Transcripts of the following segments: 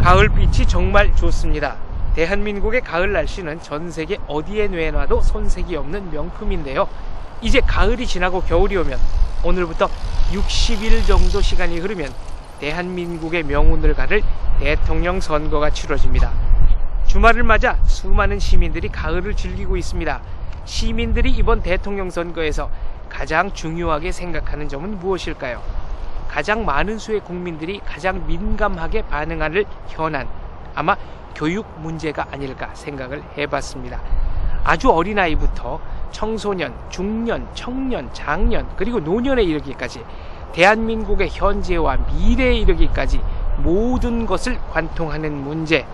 가을빛이 정말 좋습니다. 대한민국의 가을 날씨는 전 세계 어디에 내놔도 손색이 없는 명품인데요. 이제 가을이 지나고 겨울이 오면 오늘부터 60일 정도 시간이 흐르면 대한민국의 명운을 가를 대통령 선거가 치러집니다. 주말을 맞아 수많은 시민들이 가을을 즐기고 있습니다. 시민들이 이번 대통령 선거에서 가장 중요하게 생각하는 점은 무엇일까요? 가장 많은 수의 국민들이 가장 민감하게 반응하는 현안, 아마 교육 문제가 아닐까 생각을 해봤습니다. 아주 어린아이부터 청소년, 중년, 청년, 장년, 그리고 노년에 이르기까지 대한민국의 현재와 미래에 이르기까지 모든 것을 관통하는 문제.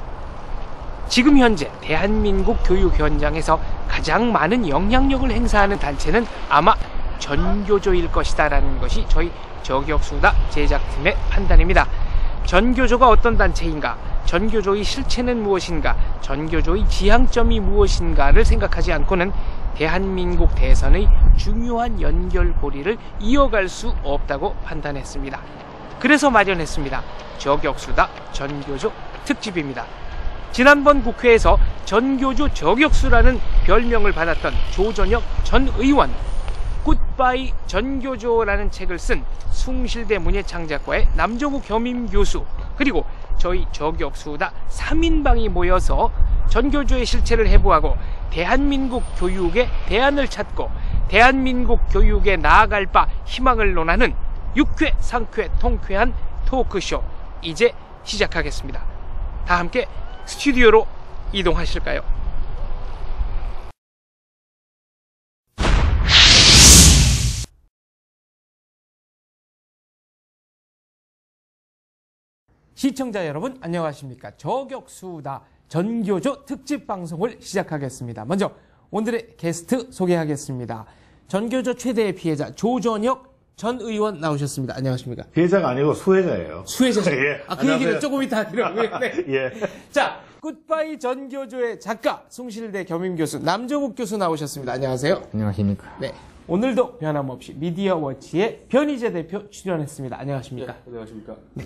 지금 현재 대한민국 교육 현장에서 가장 많은 영향력을 행사하는 단체는 아마 전교조일 것이다 라는 것이 저희 저격수다 제작팀의 판단입니다. 전교조가 어떤 단체인가, 전교조의 실체는 무엇인가, 전교조의 지향점이 무엇인가를 생각하지 않고는 대한민국 대선의 중요한 연결고리를 이어갈 수 없다고 판단했습니다. 그래서 마련했습니다. 저격수다 전교조 특집입니다. 지난번 국회에서 전교조 저격수라는 별명을 받았던 조전혁 전 의원, 굿바이 전교조라는 책을 쓴 숭실대 문예창작과의 남정욱 겸임교수, 그리고 저희 저격수다 3인방이 모여서 전교조의 실체를 해부하고 대한민국 교육의 대안을 찾고 대한민국 교육에 나아갈 바 희망을 논하는 유쾌, 상쾌, 통쾌한 토크쇼 이제 시작하겠습니다. 다 함께 스튜디오로 이동하실까요? 시청자 여러분 안녕하십니까? 저격수다 전교조 특집 방송을 시작하겠습니다. 먼저 오늘의 게스트 소개하겠습니다. 전교조 최대의 피해자 조전혁 전 의원 나오셨습니다. 안녕하십니까? 피해자가 아니고 수혜자예요. 수혜자. 예. 그 얘기는 조금 이따 하기로고요. 네. 예. 자, 굿바이 전교조의 작가 숭실대 겸임교수 남정욱 교수 나오셨습니다. 안녕하세요. 안녕하십니까? 네. 오늘도 변함없이 미디어워치의 변희재 대표 출연했습니다. 안녕하십니까? 네, 안녕하십니까? 네.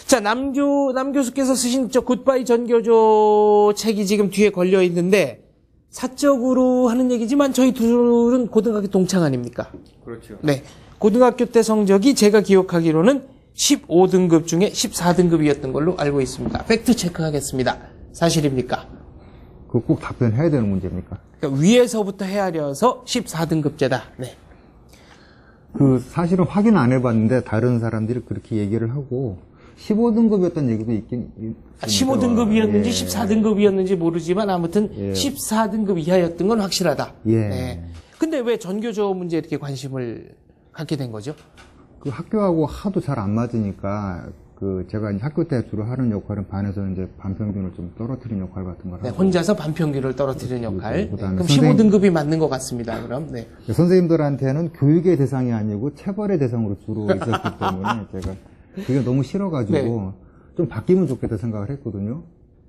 자, 남 교수께서 쓰신 저 굿바이 전교조 책이 지금 뒤에 걸려 있는데 사적으로 하는 얘기지만 저희 둘은 고등학교 동창 아닙니까? 그렇죠. 네. 고등학교 때 성적이 제가 기억하기로는 15등급 중에 14등급이었던 걸로 알고 있습니다. 팩트 체크하겠습니다. 사실입니까? 그거 꼭 답변해야 되는 문제입니까? 그러니까 위에서부터 헤아려서 14등급제다. 네. 그 사실은 확인 안 해봤는데 다른 사람들이 그렇게 얘기를 하고 15등급이었다는 얘기도 있긴 15등급이었는지 예. 14등급이었는지 모르지만 아무튼 예. 14등급 이하였던 건 확실하다. 예. 네. 근데 왜 전교조 문제에 이렇게 관심을 갖게 된 거죠? 그 학교하고 하도 잘 안 맞으니까 그 제가 이제 학교 때 주로 하는 역할은 반에서 이제 반평균을 좀 떨어뜨리는 역할 같은 걸 하고. 네, 혼자서 반평균을 떨어뜨리는 역할. 그다음에 그럼 15등급이 맞는 것 같습니다. 그럼 네. 선생님들한테는 교육의 대상이 아니고 체벌의 대상으로 주로 있었기 때문에 제가 그게 너무 싫어가지고 네. 좀 바뀌면 좋겠다 생각을 했거든요.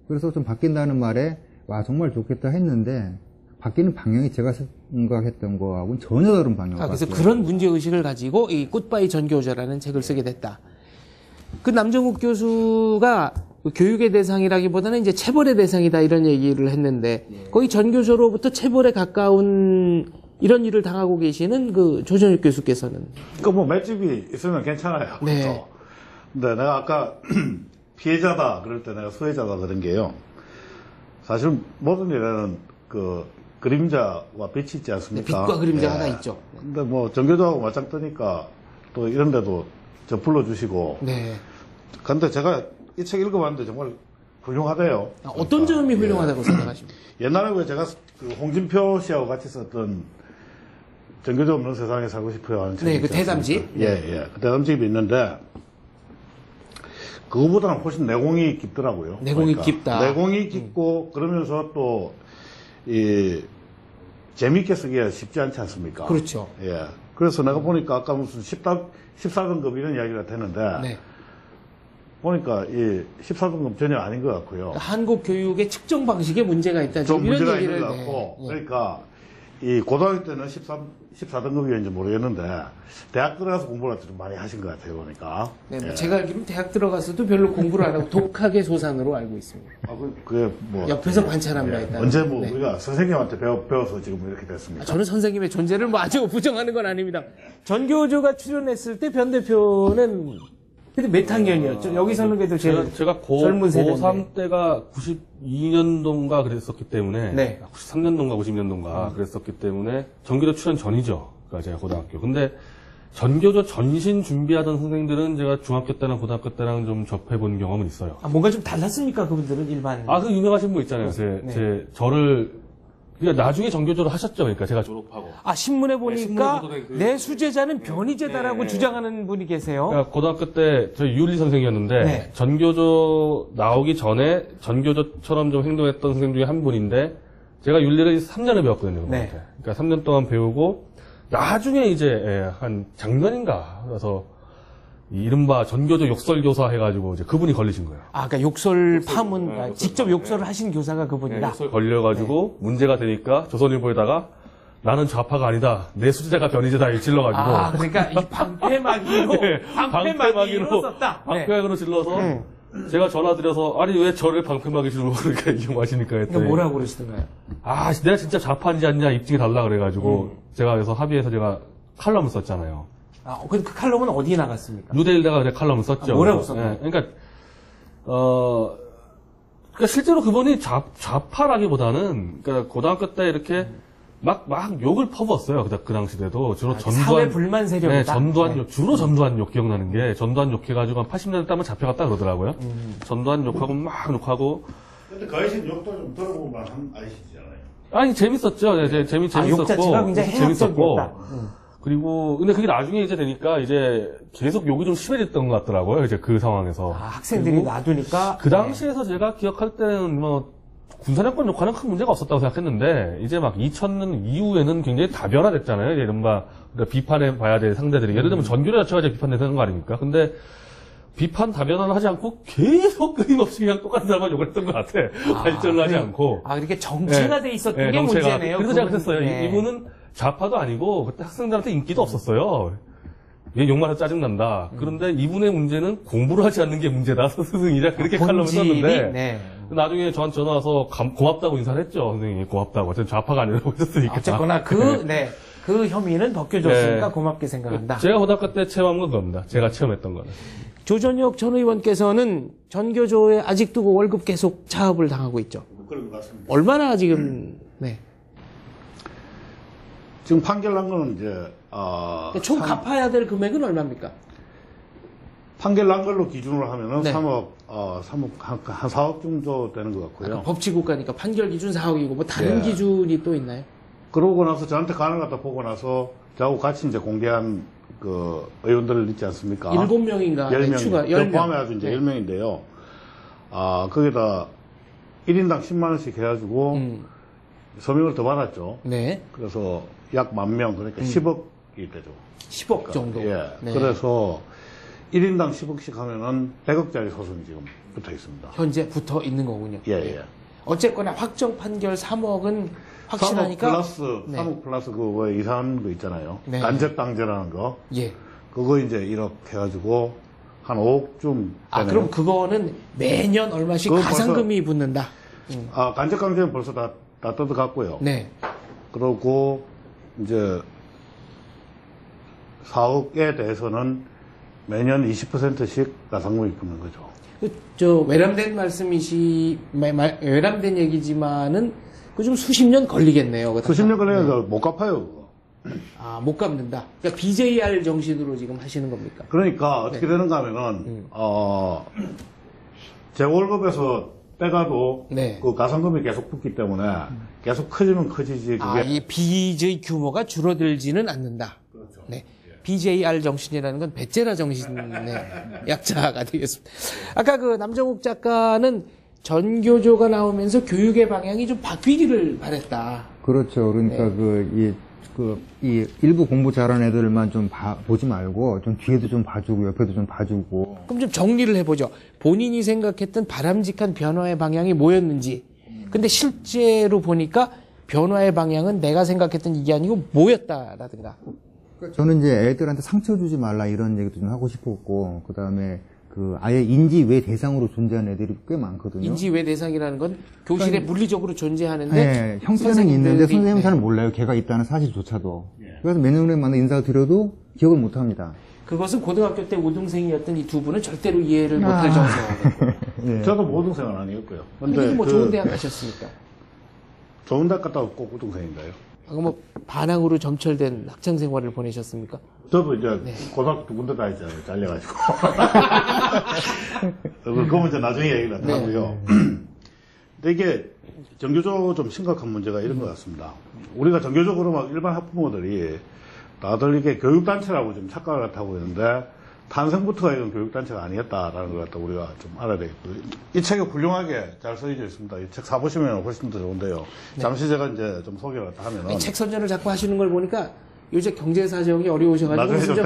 그래서 좀 바뀐다는 말에 와 정말 좋겠다 했는데 바뀌는 방향이 제가 생각했던 거하고는 전혀 다른 방향으로 그래서 바뀌어요. 그런 문제의식을 가지고 이 굿바이 전교조라는 책을 쓰게 됐다. 그 남정욱 교수가 교육의 대상이라기보다는 이제 체벌의 대상이다 이런 얘기를 했는데 거의 전교조로부터 체벌에 가까운 이런 일을 당하고 계시는 그 조전혁 교수께서는 그 뭐 맷집이 있으면 괜찮아요. 네. 그래서. 근데 내가 아까 피해자다 그럴 때 내가 수혜자다 그런 게요. 사실 모든 일에는 그 그림자와 빛이 있지 않습니까? 네, 빛과 그림자 예. 하나 있죠. 근데 뭐 전교조하고 맞짱 뜨니까 또 이런 데도 저 불러주시고. 네. 근데 제가 이 책 읽어봤는데 정말 훌륭하대요. 어떤 점이 훌륭하다고 생각하십니까? 옛날에 왜 제가 그 홍진표 씨하고 같이 썼던 전교조 없는 세상에 살고 싶어요 하는 책이 네, 그 있지 않습니까? 대담집. 예, 예. 그 대담집이 있는데 그거보다는 훨씬 내공이 깊더라고요. 내공이 그러니까 깊다. 내공이 깊고 그러면서 또 이 재미있게 쓰기가 쉽지 않지 않습니까? 그렇죠. 예. 그래서 내가 보니까 아까 무슨 14등급 이런 이야기가 되는데 네. 보니까 이 14등급 전혀 아닌 것 같고요. 한국 교육의 측정 방식에 문제가 있다. 좀 이런 문제가 얘기를 있는 것 같고 네. 그러니까 이 고등학교 때는 14등급이었는지 모르겠는데 대학 들어가서 공부를 좀 많이 하신 것 같아요 보니까. 네, 뭐 예. 제가 알기로는 대학 들어가서도 별로 공부를 안 하고 독학의 소산으로 알고 있습니다. 그게 뭐 옆에서 관찰한 바 있다. 언제 뭐 우리가 선생님한테 배워서 지금 이렇게 됐습니다. 저는 선생님의 존재를 뭐 아주 부정하는 건 아닙니다. 전교조가 출연했을 때 변 대표는 그때 몇 학년이었죠? 여기서는 그래도 제일 제가 젊은 세대인데. 고3 때가 92년도인가 그랬었기 때문에, 네. 93년도인가 92년도인가 그랬었기 때문에, 전교조 출연 전이죠. 그러니까 제가 고등학교. 근데, 전교조 전신 준비하던 선생들은 제가 중학교 때나 고등학교 때랑 좀 접해본 경험은 있어요. 아, 뭔가 좀 달랐습니까? 그분들은 일반. 그 유명하신 분 있잖아요. 그러니까 나중에 전교조를 하셨죠. 그러니까 제가 졸업하고. 신문에 보니까 신문에 보던 내 수제자는 변희재다라고 주장하는 분이 계세요. 그러니까 고등학교 때 저희 유리 선생이었는데 네. 전교조 나오기 전에 전교조처럼 좀 행동했던 선생님 중에 한 분인데 제가 윤리를 3년을 배웠거든요. 네. 그러니까 3년 동안 배우고 나중에 이제 한 작년인가 그래서 이 이른바 전교조 욕설교사 해가지고 이제 그분이 걸리신 거예요. 그러니까 욕설 파문, 직접 욕설을 하신 교사가 그분이다. 욕설 걸려가지고 문제가 되니까 조선일보에다가 나는 좌파가 아니다. 내 수제자가 변희재다. 이 질러가지고. 그러니까 이 방패막이로, 네, 방패막이로 썼다. 방패막으로 질러서 제가 전화드려서 아니 왜 저를 방패막이로 그렇게 이용하시니까 했더니 그러니까 뭐라고 그러시던가요? 내가 진짜 좌파인지 아니냐 입증해 달라 그래가지고 제가 그래서 합의해서 제가 칼럼을 썼잖아요. 그 칼럼은 어디에 나갔습니까? 뉴데일리다가 그래 칼럼을 썼죠. 뭐라고 그래서, 썼나요? 그러니까 실제로 그분이 좌파라기보다는 그러니까 고등학교 때 이렇게 막 욕을 퍼부었어요. 그 당시 때도 주로 사회 불만 세력이다. 주로 전두환 욕 기억나는 게 전두환 욕해가지고 한 80년대 때 한번 잡혀갔다 그러더라고요. 전두환 욕하고 막 욕하고. 근데 그 아저씨는 욕도 좀 들어보면 한 아저씨잖아요. 아니 재밌었죠. 재밌었고. 욕 자체가 굉장히 해학적이었다. 그리고 근데 그게 나중에 이제 되니까 이제 계속 욕이 좀 심해졌던 것 같더라고요. 이제 그 상황에서. 학생들이 놔두니까. 그 당시에서 제가 기억할 때는 뭐 군사정권 욕하는 큰 문제가 없었다고 생각했는데 이제 막 2000년 이후에는 굉장히 다변화됐잖아요. 이른바 비판해 봐야 될 상대들이. 예를 들면 전교조 자체가 이제 비판되는 거 아닙니까? 근데 비판 다변화는 하지 않고 계속 끊임없이 그냥 똑같은 사람만 욕을 했던 것 같아. 발전을 하지 않고. 이렇게 정체가 돼 있었던 게 문제네요. 그래서 제가 그랬어요. 이분은 좌파도 아니고 그때 학생들한테 인기도 없었어요. 얘 욕만 해서 짜증난다. 그런데 이분의 문제는 공부를 하지 않는 게 문제다. 스승이자 그렇게 칼럼을 썼는데 나중에 저한테 전화 와서 고맙다고 인사를 했죠. 선생님이 고맙다고. 저는 좌파가 아니라고 했으니까. 어쨌거나 그 혐의는 벗겨졌으니까 고맙게 생각한다. 제가 고등학교 때 체험한 건 겁니다. 제가 체험했던 거는. 조전혁 전 의원께서는 전교조에 아직도 그 월급 계속 차압을 당하고 있죠. 그런 것 같습니다. 얼마나 지금 지금 판결 난 거는 이제 총 갚아야 될 금액은 얼마입니까? 판결 난 걸로 기준으로 하면은 네. 3억 한 4억 정도 되는 것 같고요. 법치국가니까 판결 기준 4억이고 뭐 다른 기준이 또 있나요? 그러고 나서 저한테 가는 것 갖다 보고 나서 저하고 같이 이제 공개한 그 의원들 있지 않습니까? 7명인가? 10명. 10명. 포함해가지고 이제 10명인데요. 거기다 1인당 10만원씩 해가지고 서명을 더 받았죠. 네. 그래서 약 10,000명, 그러니까 10억이 되죠. 10억 정도. 예. 네. 그래서 1인당 10억씩 하면은 100억짜리 소송이 지금 붙어 있습니다. 현재 붙어 있는 거군요. 예. 어쨌거나 확정 판결 3억은 확실하니까. 3억 플러스 그거 이상한 거 있잖아요. 네. 간접당제라는 거. 예. 그거 이제 1억 해가지고 한 5억쯤. 그럼 그거는 매년 얼마씩 그거 가상금이 붙는다. 간접강제는 벌써 다 뜯어갔고요. 네. 그러고 이제 4억에 대해서는 매년 20%씩 가상금이 붙는 거죠. 외람된 외람된 얘기지만은 그 좀 수십 년 걸리겠네요. 수십 년 걸리니까 못 갚아요. 그거. 못 갚는다. 그러니까 BJR 정신으로 지금 하시는 겁니까? 그러니까 어떻게 되는가 하면은 제 월급에서 빼가도 네. 그 가상금이 계속 붙기 때문에 계속 커지면 커지지. 그게 이 빚의 규모가 줄어들지는 않는다. 그렇죠. 네. BJR 정신이라는 건 베제라 정신의 약자가 되겠습니다. 아까 그 남정욱 작가는 전교조가 나오면서 교육의 방향이 좀 바뀌기를 바랬다. 그렇죠. 그러니까 이 일부 공부 잘하는 애들만 좀 보지 말고 좀 뒤에도 좀 봐주고 옆에도 좀 봐주고. 그럼 좀 정리를 해보죠. 본인이 생각했던 바람직한 변화의 방향이 뭐였는지. 근데 실제로 보니까 변화의 방향은 내가 생각했던 이게 아니고 뭐였다라든가. 저는 이제 애들한테 상처 주지 말라 이런 얘기도 좀 하고 싶었고, 그 다음에 아예 인지 외 대상으로 존재하는 애들이 꽤 많거든요. 인지 외 대상이라는 건 교실에 그러니까 물리적으로 존재하는데 네, 형태는 선생님들이- 있는데 선생님은 네. 잘 몰라요. 걔가 있다는 사실조차도. 그래서 몇 년에 만나 인사를 드려도 기억을 못 합니다. 그것은 고등학교 때 우등생이었던 이 두 분은 절대로 이해를 못할 정도로. 네. 저도 모동생은 아니었고요. 근데 뭐 좋은 대학 가셨으니까. 좋은 대학 갔다 고 꼭 우동생인가요? 그럼 뭐 반항으로 점철된 학창 생활을 보내셨습니까? 저도 이제 네. 고등학교 두 군데 다녔잖아요. 잘려가지고. 그건 이제 나중에 얘기를 네. 하고요. 근데 이게 전교조 좀 심각한 문제가 이런 것 같습니다. 우리가 전교적으로 막 일반 학부모들이 다들 이게 교육단체라고 좀 착각을 하고 있는데 탄생부터가 이건 교육단체가 아니었다라는 걸 갖다 우리가 좀 알아야 되겠고요. 이 책이 훌륭하게 잘 써져 있습니다. 이 책 사보시면 훨씬 더 좋은데요. 잠시 제가 이제 좀 소개를 하면은. 책 선전을 자꾸 하시는 걸 보니까 요새 경제 사정이 어려우셔가지고 나중에 좀 진짜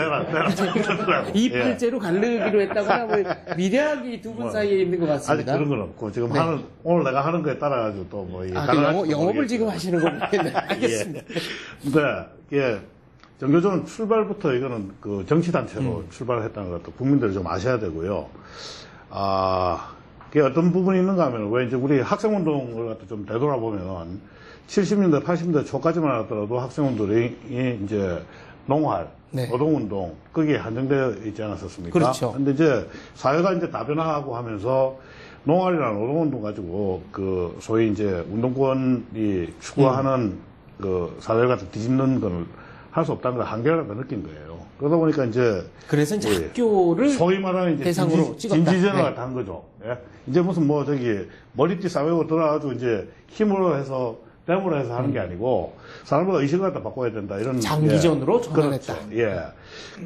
빼라. 이 팔째로 가르기로 했다거나 뭐 미래학이 두 분 사이에 있는 것 아직 같습니다. 그런 건 없고 지금 네. 오늘 내가 하는 거에 따라가지고 또 뭐 영업을 지금 하시는 겁니다. 네, 알겠습니다. 근데 이게 전교조는 출발부터 이거는 그 정치단체로 출발을 했다는 것도 국민들이 좀 아셔야 되고요. 그게 어떤 부분이 있는가 하면 왜 이제 우리 학생운동을 갖다 좀 되돌아보면 70년대, 80년대 초까지만 하더라도 학생운동이 이제 농활, 네. 노동운동, 거기에 한정되어 있지 않았었습니까? 그렇죠. 근데 이제 사회가 이제 다변화하고 하면서 농활이나 노동운동 가지고 그 소위 이제 운동권이 추구하는 그 사회가 뒤집는 걸 할 수 없다는 걸 한계를 느낀 거예요. 그러다 보니까 이제 그래서 이제 예. 학교를 소위 말하는 이제 대상으로 찍었다. 진지전화가 네. 한 거죠. 예? 이제 무슨 뭐 저기 머리띠 싸매고 들어가지고 이제 힘으로 해서 뺨으로 해서 하는 게 아니고 사람마다 의식을 갖다 바꿔야 된다 이런 장기전으로 전환했다. 그렇죠. 예.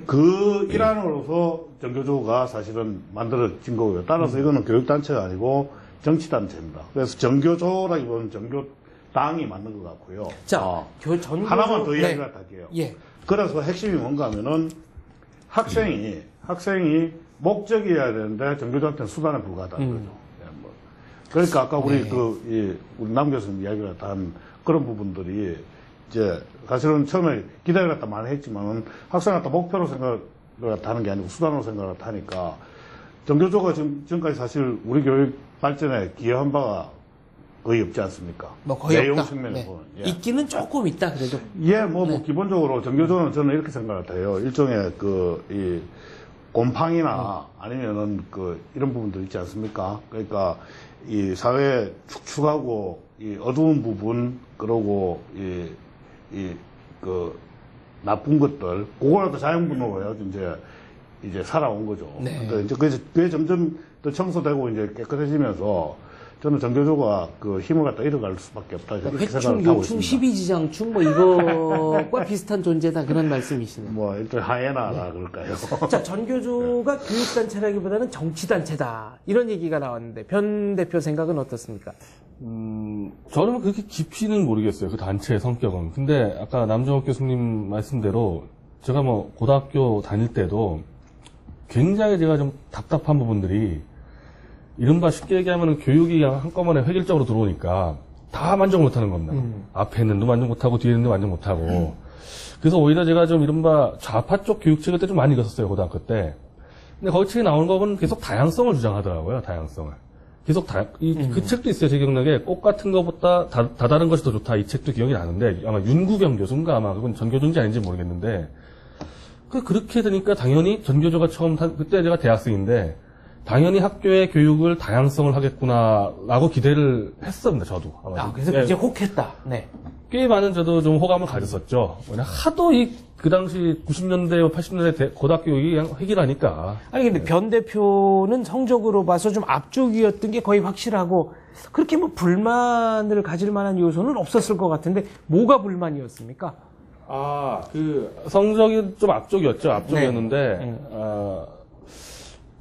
그 일환으로서 전교조가 사실은 만들어진 거고요. 따라서 이거는 교육단체가 아니고 정치단체입니다. 그래서 전교조라기보다는 전교당이 맞는 것 같고요. 자, 전교조 하나만 더 네. 이야기를 할게요. 예. 그래서 핵심이 뭔가 하면은 학생이 목적이어야 되는데 전교조한테는 수단에 불과하다는 거죠. 예, 뭐. 그러니까 아까 우리 네. 우리 남 교수님 이야기를 한 그런 부분들이 이제 사실은 처음에 기대를 갖다 많이 했지만은 학생 갖다 목표로 생각을 갖다 하는 게 아니고 수단으로 생각을 갖다 하니까 전교조가 지금까지 사실 우리 교육 발전에 기여한 바가 거의 없지 않습니까? 뭐 거의 내용 없다. 측면에서. 네. 예. 있기는 조금 있다 그래도. 예, 뭐 기본적으로 전교조는 저는 이렇게 생각을 해요. 일종의 이 곰팡이나 아니면은 이런 부분들 있지 않습니까? 그러니까 이 사회 축축하고 이 어두운 부분, 그러고 나쁜 것들, 그거라도 자연분으로 해가지고 이제 살아온 거죠. 네. 근데 이제 그게 점점 더 청소되고 이제 깨끗해지면서 저는 전교조가 그 힘을 갖다 잃어갈 수밖에 없다. 이렇게 회충, 생각을 하고 요충, 있습니다. 12지장충 뭐 이것과 비슷한 존재다 그런 말씀이시네요. 뭐 일단 하이에나라 그럴까요? 자, 전교조가 교육단체라기보다는 정치단체다 이런 얘기가 나왔는데 변 대표 생각은 어떻습니까? 저는 그렇게 깊이는 모르겠어요. 그 단체의 성격은. 근데 아까 남정욱 교수님 말씀대로 제가 뭐 고등학교 다닐 때도 굉장히 제가 좀 답답한 부분들이 이른바 쉽게 얘기하면 교육이 그냥 한꺼번에 획일적으로 들어오니까 다 만족 못하는 겁니다. 앞에 있는도 만족 못하고 뒤에 있는도 만족 못하고. 그래서 오히려 제가 좀 이른바 좌파 쪽 교육책을 때 좀 많이 읽었었어요. 고등학교 때. 근데 거기 책에 나오는 거 보면 계속 다양성을 주장하더라고요. 다양성을. 계속 그 책도 있어요. 제 기억나게 꽃 같은 것보다 다른 것이 더 좋다. 이 책도 기억이 나는데 아마 윤구경 교수인가 아마 그건 전교조인지 아닌지 모르겠는데 그렇게 되니까 당연히 전교조가 그때 제가 대학생인데 당연히 학교의 교육을 다양성을 하겠구나라고 기대를 했었습니다. 저도. 아마. 그래서 예, 이제 혹했다. 네. 꽤 많은 저도 좀 호감을 가졌었죠. 왜냐면 하도 그 당시 90년대, 80년대 고등학교 교육이 그냥 획일하니까. 아니 근데 변 대표는 성적으로 봐서 좀 앞쪽이었던 게 거의 확실하고 그렇게 뭐 불만을 가질 만한 요소는 없었을 것 같은데 뭐가 불만이었습니까? 성적이 좀 앞쪽이었죠. 앞쪽이었는데, 네.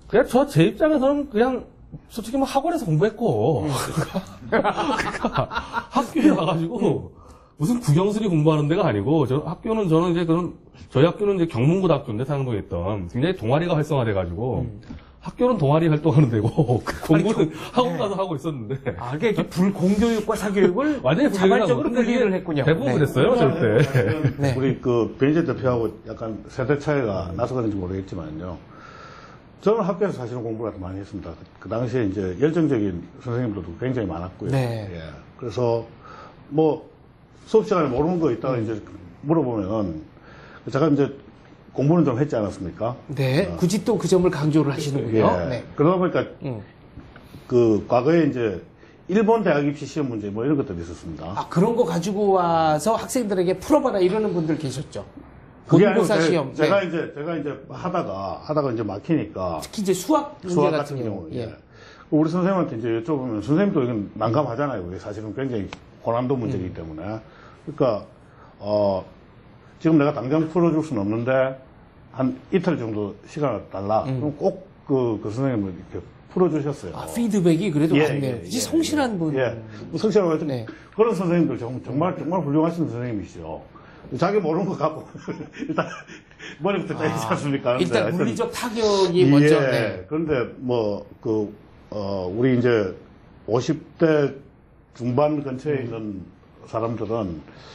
그냥 제 입장에서는 그냥 솔직히 뭐 학원에서 공부했고, 그러니까 학교에 가가지고 무슨 국영수리 공부하는 데가 아니고, 저는 이제 저희 학교는 이제 경문고등학교인데 상동에 있던 굉장히 동아리가 활성화돼가지고 학교는 동아리 활동하는 데고 공부는 학원 가서 하고 있었는데 아, 그게 불공교육과 사교육을 완전히 자발적으로 근데 분리를 이게 했군요. 대부분 네. 그랬어요, 절대. 네. 우리 그 변희재 대표하고 약간 세대 차이가 나서 그런지 모르겠지만요. 저는 학교에서 사실은 공부를 더 많이 했습니다. 그 당시에 이제 열정적인 선생님들도 굉장히 많았고요. 네. 예. 그래서 뭐 수업 시간에 모르는 거 있다가 이제 물어보면 제가 이제 공부는 좀 했지 않았습니까? 네. 굳이 또 그 점을 강조를 하시는군요. 예. 네. 그러다 보니까 음. 그 과거에 이제 일본 대학 입시 시험 문제 뭐 이런 것들이 있었습니다. 아, 그런 거 가지고 와서 학생들에게 풀어봐라 이러는 분들 계셨죠. 그게 아니고 본고사 시험. 제가 네. 이제 하다가 이제 막히니까 특히 이제 수학 문제 수학 같은 경우. 예. 우리 선생님한테 이제 여쭤보면 선생님도 이건 난감하잖아요. 이게 사실은 굉장히 고난도 문제이기 때문에. 그러니까 지금 내가 당장 풀어줄 수는 없는데 한 이틀 정도 시간을 달라. 그럼 꼭 그 선생님을 이렇게 풀어주셨어요. 아, 피드백이 그래도 예, 많네요. 예, 이제 예, 성실한 분. 예. 뭐 성실하고 하여튼 네. 그런 선생님들 정말 훌륭하신 선생님이시죠. 자기 모르는 거 갖고 일단 머리부터 때리지 않습니까? 근데 일단 하여튼 물리적 타격이 먼저. 예. 네. 그런데 우리 이제 50대 중반 근처에 있는 사람들은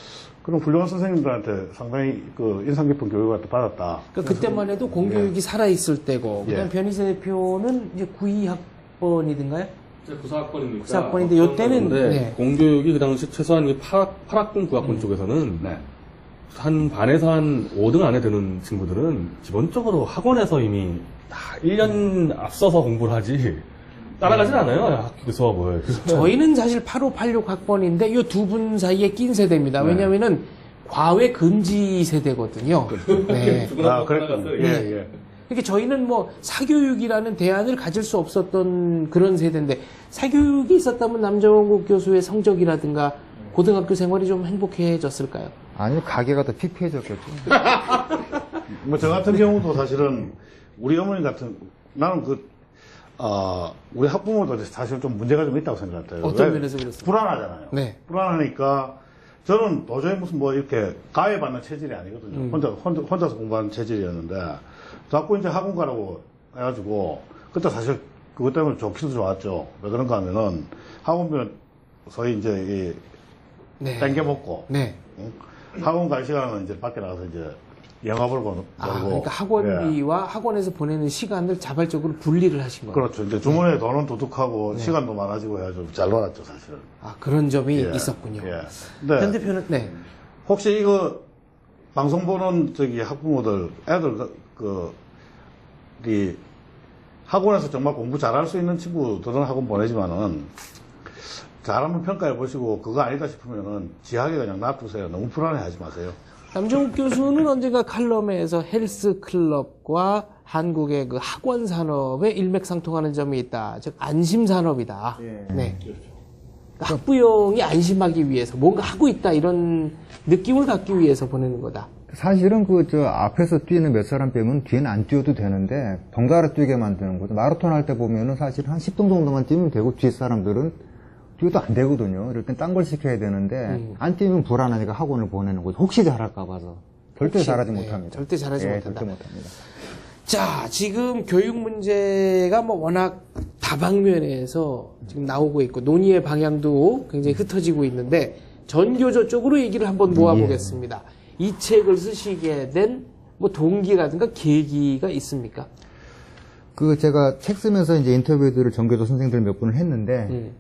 그런 훌륭한 선생님들한테 상당히 그 인상 깊은 교육을 받았다. 그러니까 그때만 해도 공교육이 살아있을 때고, 예. 그다음 변희재 대표는 이제 92학번이든가요? 구사학번이니까. 구사학번인데 요때는 네. 공교육이 그 당시 최소한 8학번, 9학번 쪽에서는 네. 한 반에서 한 5등 안에 드는 친구들은 기본적으로 학원에서 이미 다 1년 앞서서 공부를 하지 따라가진 않아요, 학교 수업을. 저희는 사실 85, 86 학번인데 이 두 분 사이에 낀 세대입니다. 왜냐면은 과외 금지 세대거든요. 네. 그랬군요. 예. 그러니까 저희는 뭐 사교육이라는 대안을 가질 수 없었던 그런 세대인데 사교육이 있었다면 남정국 교수의 성적이라든가 고등학교 생활이 좀 행복해졌을까요? 아니, 가게가 더 피폐해졌겠죠. 뭐 저 같은 경우도 사실은 우리 어머니 같은 나는 우리 학부모도 사실 좀 문제가 좀 있다고 생각해요. 어떤 면에서 그렇습니까? 불안하잖아요. 네. 불안하니까 저는 도저히 무슨 뭐 이렇게 가해받는 체질이 아니거든요. 혼자서 공부하는 체질이었는데 자꾸 이제 학원 가라고 해가지고 그때 사실 그것 때문에 좋기도 좋았죠. 왜 그런가 하면은 학원비는 소위 이제 네. 땡겨 먹고 네. 학원 갈 시간은 이제 밖에 나가서 이제 영화 보고 그러니까 학원비와 학원에서 보내는 시간을 자발적으로 분리를 하신 거예요. 그렇죠. 이제 주머니에 돈은 도둑하고 시간도 많아지고 해가지고 잘 놀았죠, 사실은. 아, 그런 점이 예. 있었군요. 예. 현 근데 대표는 네. 혹시 이거 방송 보는 학부모들 애들 이 학원에서 정말 공부 잘할 수 있는 친구들은 학원 보내지만은 잘하면 평가해 보시고 그거 아니다 싶으면은 지하게 그냥 놔두세요. 너무 불안해하지 마세요. 남정국 교수는 언젠가 칼럼에서 헬스클럽과 한국의 그 학원 산업에 일맥상통하는 점이 있다. 즉 안심 산업이다. 네. 그러니까 학부형이 안심하기 위해서 뭔가 하고 있다 이런 느낌을 갖기 위해서 보내는 거다. 사실은 앞에서 뛰는 몇 사람 빼면 뒤에는 안 뛰어도 되는데, 덩달아 뛰게 만드는 거죠. 마라톤 할 때 보면은 사실 한 10등 정도만 뛰면 되고, 뒤에 사람들은 뛰어도 안 되거든요. 이럴 땐 딴 걸 시켜야 되는데, 안 뛰면 불안하니까 학원을 보내는 거죠. 혹시 잘할까 봐서. 절대 잘하지 못합니다. 절대 잘하지 못한다. 절대 못합니다. 자, 지금 교육 문제가 뭐 워낙 다방면에서 지금 나오고 있고, 논의의 방향도 굉장히 흩어지고 있는데, 전교조 쪽으로 얘기를 한번 모아보겠습니다. 이 책을 쓰시게 된 뭐 동기라든가 계기가 있습니까? 제가 책 쓰면서 이제 인터뷰들을 전교조 선생님들 몇 분을 했는데,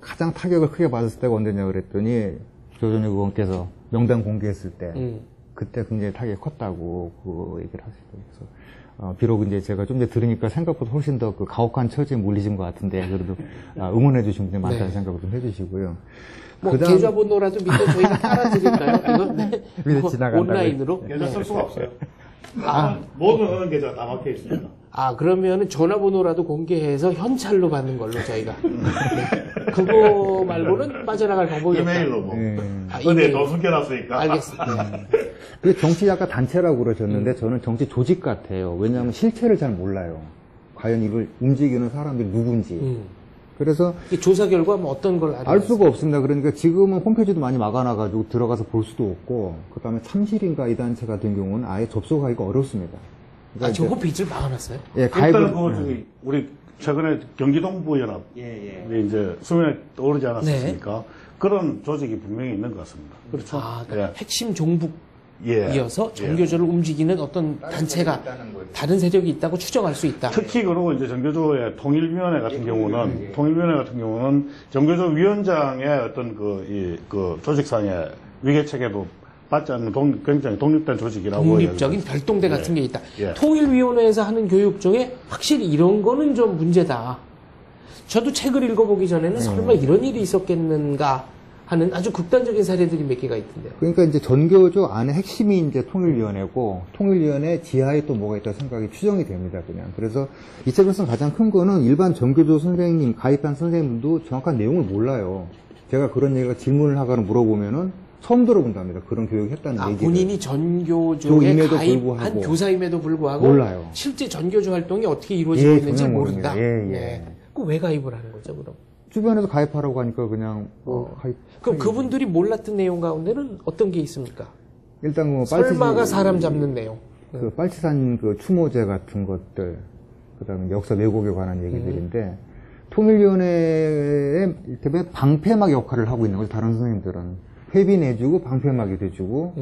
가장 타격을 크게 받았을 때가 언제냐 그랬더니, 조전혁 의원께서 명단 공개했을 때, 그때 굉장히 타격이 컸다고 그 얘기를 하시더라고요. 비록 이제 제가 좀 전에 들으니까 생각보다 훨씬 더 가혹한 처지에 몰리신 것 같은데, 그래도 응원해 주신 분들이 많다는 생각을 좀 해주시고요. 뭐 계좌번호라도 밑에 저희가 깔아드릴까요? 이거 네. 밑에 지나간다고. 온라인으로? 계좌 쓸 수가 없어요. 아, 모든 계좌 다 막혀 있습니다. 그러면은 전화번호라도 공개해서 현찰로 받는 걸로 저희가. 네. 그거 말고는 빠져나갈 방법이 없다. 이메일로 뭐. 근데 이메일. 돈 숨겨놨으니까. 알겠습니다. 그 정치 약간 단체라고 그러셨는데, 저는 정치 조직 같아요. 왜냐하면 실체를 잘 몰라요. 과연 이걸 움직이는 사람들이 누군지. 그래서 이 조사 결과 뭐 어떤 걸 알 수가 없습니다. 그러니까 지금은 홈페이지도 많이 막아놔가지고 들어가서 볼 수도 없고, 그 다음에 참실인가 이 단체 같은 경우는 아예 접속하기가 어렵습니다. 그러니까 저 홈페이지를 막아놨어요? 예, 일단은 우리 최근에 경기동부연합 이제 수면에 떠오르지 않았습니까? 그런 조직이 분명히 있는 것 같습니다. 그렇죠? 그러니까 핵심 종북 예. 이어서 정교조를 움직이는 어떤 단체가 다른 세력이 있다고 추정할 수 있다. 특히 그리고 이제 정교조의 통일위원회 같은 경우는 정교조 위원장의 어떤 그 조직상의 위계 체계도 받지 않는 굉장히 독립된 조직이라고. 독립적인 별동대 같은 게 있다. 예. 통일위원회에서 하는 교육 중에 확실히 이런 거는 좀 문제다. 저도 책을 읽어보기 전에는 설마 이런 일이 있었겠는가 하는 아주 극단적인 사례들이 몇 개가 있던데요. 그러니까 이제 전교조 안에 핵심이 이제 통일위원회고, 통일위원회 지하에 또 뭐가 있다고 생각이 추정이 됩니다, 그냥. 그래서 이 책에서 가장 큰 거는 일반 전교조 선생님, 가입한 선생님도 정확한 내용을 몰라요. 제가 그런 얘기가 질문을 하거나 물어보면은 처음 들어본답니다. 그런 교육을 했다는 얘기를. 본인이 전교조에 가입한 불구하고. 교사임에도 불구하고 몰라요. 실제 전교조 활동이 어떻게 이루어지고 예, 있는지 전혀 모른다. 모릅니다. 예. 그럼 왜 가입을 하는 거죠, 그럼? 주변에서 가입하라고 하니까 그냥 가입. 그럼 그분들이 몰랐던 내용 가운데는 어떤 게 있습니까? 일단 뭐 설마가 사람 잡는 내용. 그 빨치산 그 추모제 같은 것들, 그다음에 역사 왜곡에 관한 얘기들인데 통일위원회의 이를테면 방패막 역할을 하고 있는 거죠. 다른 선생님들은 회비 내주고 방패막이 돼주고.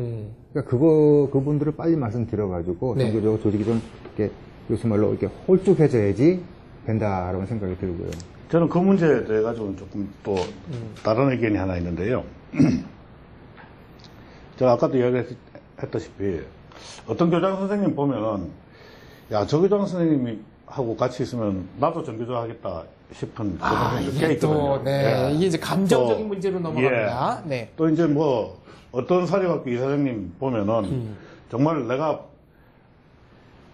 그러니까 그분들을 빨리 말씀드려가지고 네. 전교조 조직이 좀 이렇게 요새 말로 이렇게 홀쭉해져야지 된다라는 생각이 들고요. 저는 그 문제에 대해 가지고는 조금 또 다른 의견이 하나 있는데요. 제가 아까도 이야기했다시피 어떤 교장 선생님 보면은 야, 저 교장 선생님하고 같이 있으면 나도 전교조 하겠다 싶은 교장 선생님이 꽤 이게 있거든요. 또, 네. 이게 이제 감정적인 또, 문제로 넘어갑니다. 예. 네. 또 이제 뭐 어떤 사립학교 이사장님 보면은 정말 내가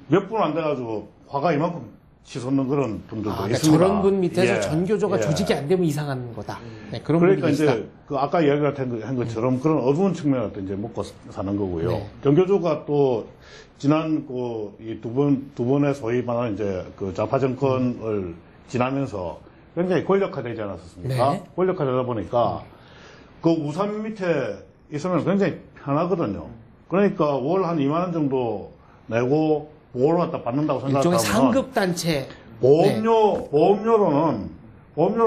몇 분 안 돼가지고 화가 이만큼 치솟는 그런 분들도 그러니까 있습니다. 저런 분 밑에서 예. 전교조가 예. 조직이 안 되면 이상한 거다. 네, 그런 그러니까 분들이 있다. 이제 그 아까 이야기를 한 것처럼 그런 어두운 측면을 또 이제 먹고 사는 거고요. 네. 정교조가 또 지난 이 두 번의 소위 말하는 이제 그 좌파 정권을 지나면서 굉장히 권력화되지 않았었습니까? 네. 권력화되다 보니까 그 우산 밑에 있으면 굉장히 편하거든요. 그러니까 월 한 2만 원 정도 내고 보호를 갖다 받는다고 일종의 생각하면 상급 단체. 보험료로는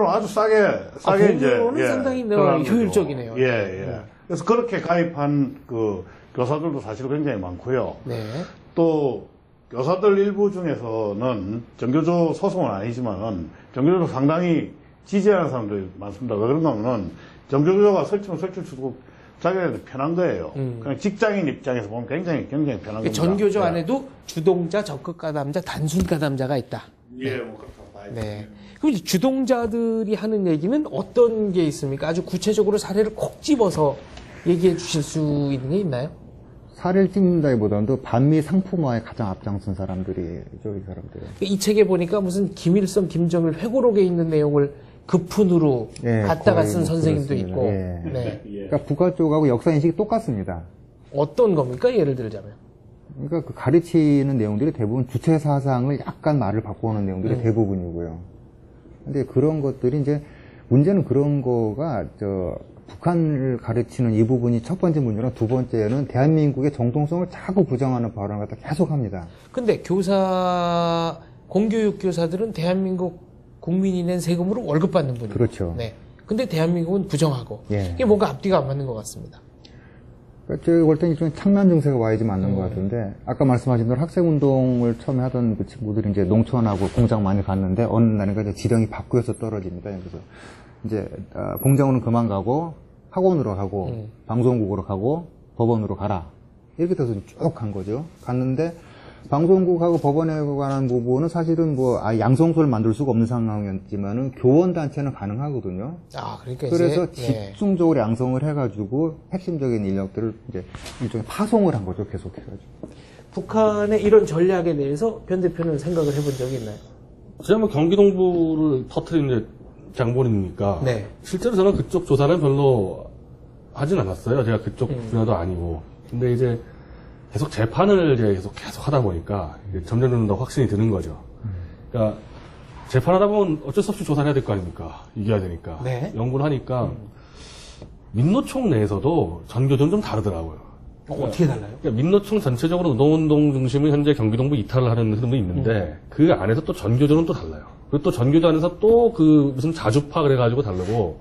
아주 싸게 보험료로는 상당히 들어가는 거죠. 효율적이네요. 예. 그래서 그렇게 가입한 그 교사들도 사실 굉장히 많고요. 네. 또 교사들 일부 중에서는 정교조 소속은 아니지만 정교조를 상당히 지지하는 사람들이 많습니다. 왜 그런가 하면은 정교조가 설치면 설칠수록 자기한테 편한 거예요. 그냥 직장인 입장에서 보면 굉장히 편한 겁니다. 전교조 예. 안에도 주동자, 적극 가담자, 단순 가담자가 있다. 예, 뭐 그렇다고 봐야죠. 네. 그럼 이제 주동자들이 하는 얘기는 어떤 게 있습니까? 아주 구체적으로 사례를 콕 집어서 얘기해 주실 수 있는 게 있나요? 사례를 찍는다기보다도 반미 상품화에 가장 앞장선 사람들이죠, 이 사람들. 이 책에 보니까 무슨 김일성, 김정일 회고록에 있는 내용을 급훈으로 갖다가 거의 쓴 뭐 선생님도 그렇습니다. 있고. 예. 네. 그러니까 북한 쪽하고 역사 인식이 똑같습니다. 어떤 겁니까? 예를 들자면. 그러니까 그 가르치는 내용들이 대부분 주체 사상을 약간 말을 바꿔오는 내용들이 대부분이고요. 근데 그런 것들이 이제 문제는 그런 거가 북한을 가르치는 이 부분이 첫 번째 문제랑 두 번째는 대한민국의 정통성을 자꾸 부정하는 발언을 갖다 계속 합니다. 근데 공교육 교사들은 대한민국 국민이 낸 세금으로 월급 받는 분이에요. 그렇죠. 네. 근데 대한민국은 부정하고. 예. 이게 뭔가 앞뒤가 안 맞는 것 같습니다. 그러니까 제가 볼 때는 일종의 창난 증세가 와야지 맞는 것 같은데, 아까 말씀하신 대로 학생운동을 처음에 하던 그 친구들이 이제 농촌하고 공장 많이 갔는데, 어느 날인가 이제 지령이 바꾸어서 떨어집니다. 그래서 이제, 공장으로는 그만 가고, 학원으로 가고, 방송국으로 가고, 법원으로 가라. 이렇게 돼서 쭉 간 거죠. 갔는데, 방송국하고 법원에 관한 부분은 사실은 양성소를 만들 수가 없는 상황이었지만은 교원단체는 가능하거든요. 그러니까 그래서 이제, 집중적으로 양성을 해가지고 핵심적인 인력들을 이제 일종의 파송을 한 거죠, 계속해가지고. 북한의 이런 전략에 대해서 변 대표는 생각을 해본 적이 있나요? 제가 뭐 경기동부를 터트린 장본이니까 네. 실제로 저는 그쪽 조사는 별로 하진 않았어요. 제가 그쪽 분야도 아니고. 근데 이제 계속 재판을 이제 계속 하다 보니까 점점 더 확신이 드는 거죠. 그러니까 재판하다 보면 어쩔 수 없이 조사를 해야 될 거 아닙니까? 이겨야 되니까. 네. 연구를 하니까 민노총 내에서도 전교조는 좀 다르더라고요. 어떻게 달라요? 그러니까 민노총 전체적으로 노동운동 중심을 현재 경기동부 이탈을 하는 흐름이 있는데 그 안에서 또 전교조는 또 달라요. 그리고 또 전교조 안에서 또 그 무슨 자주파 그래가지고 다르고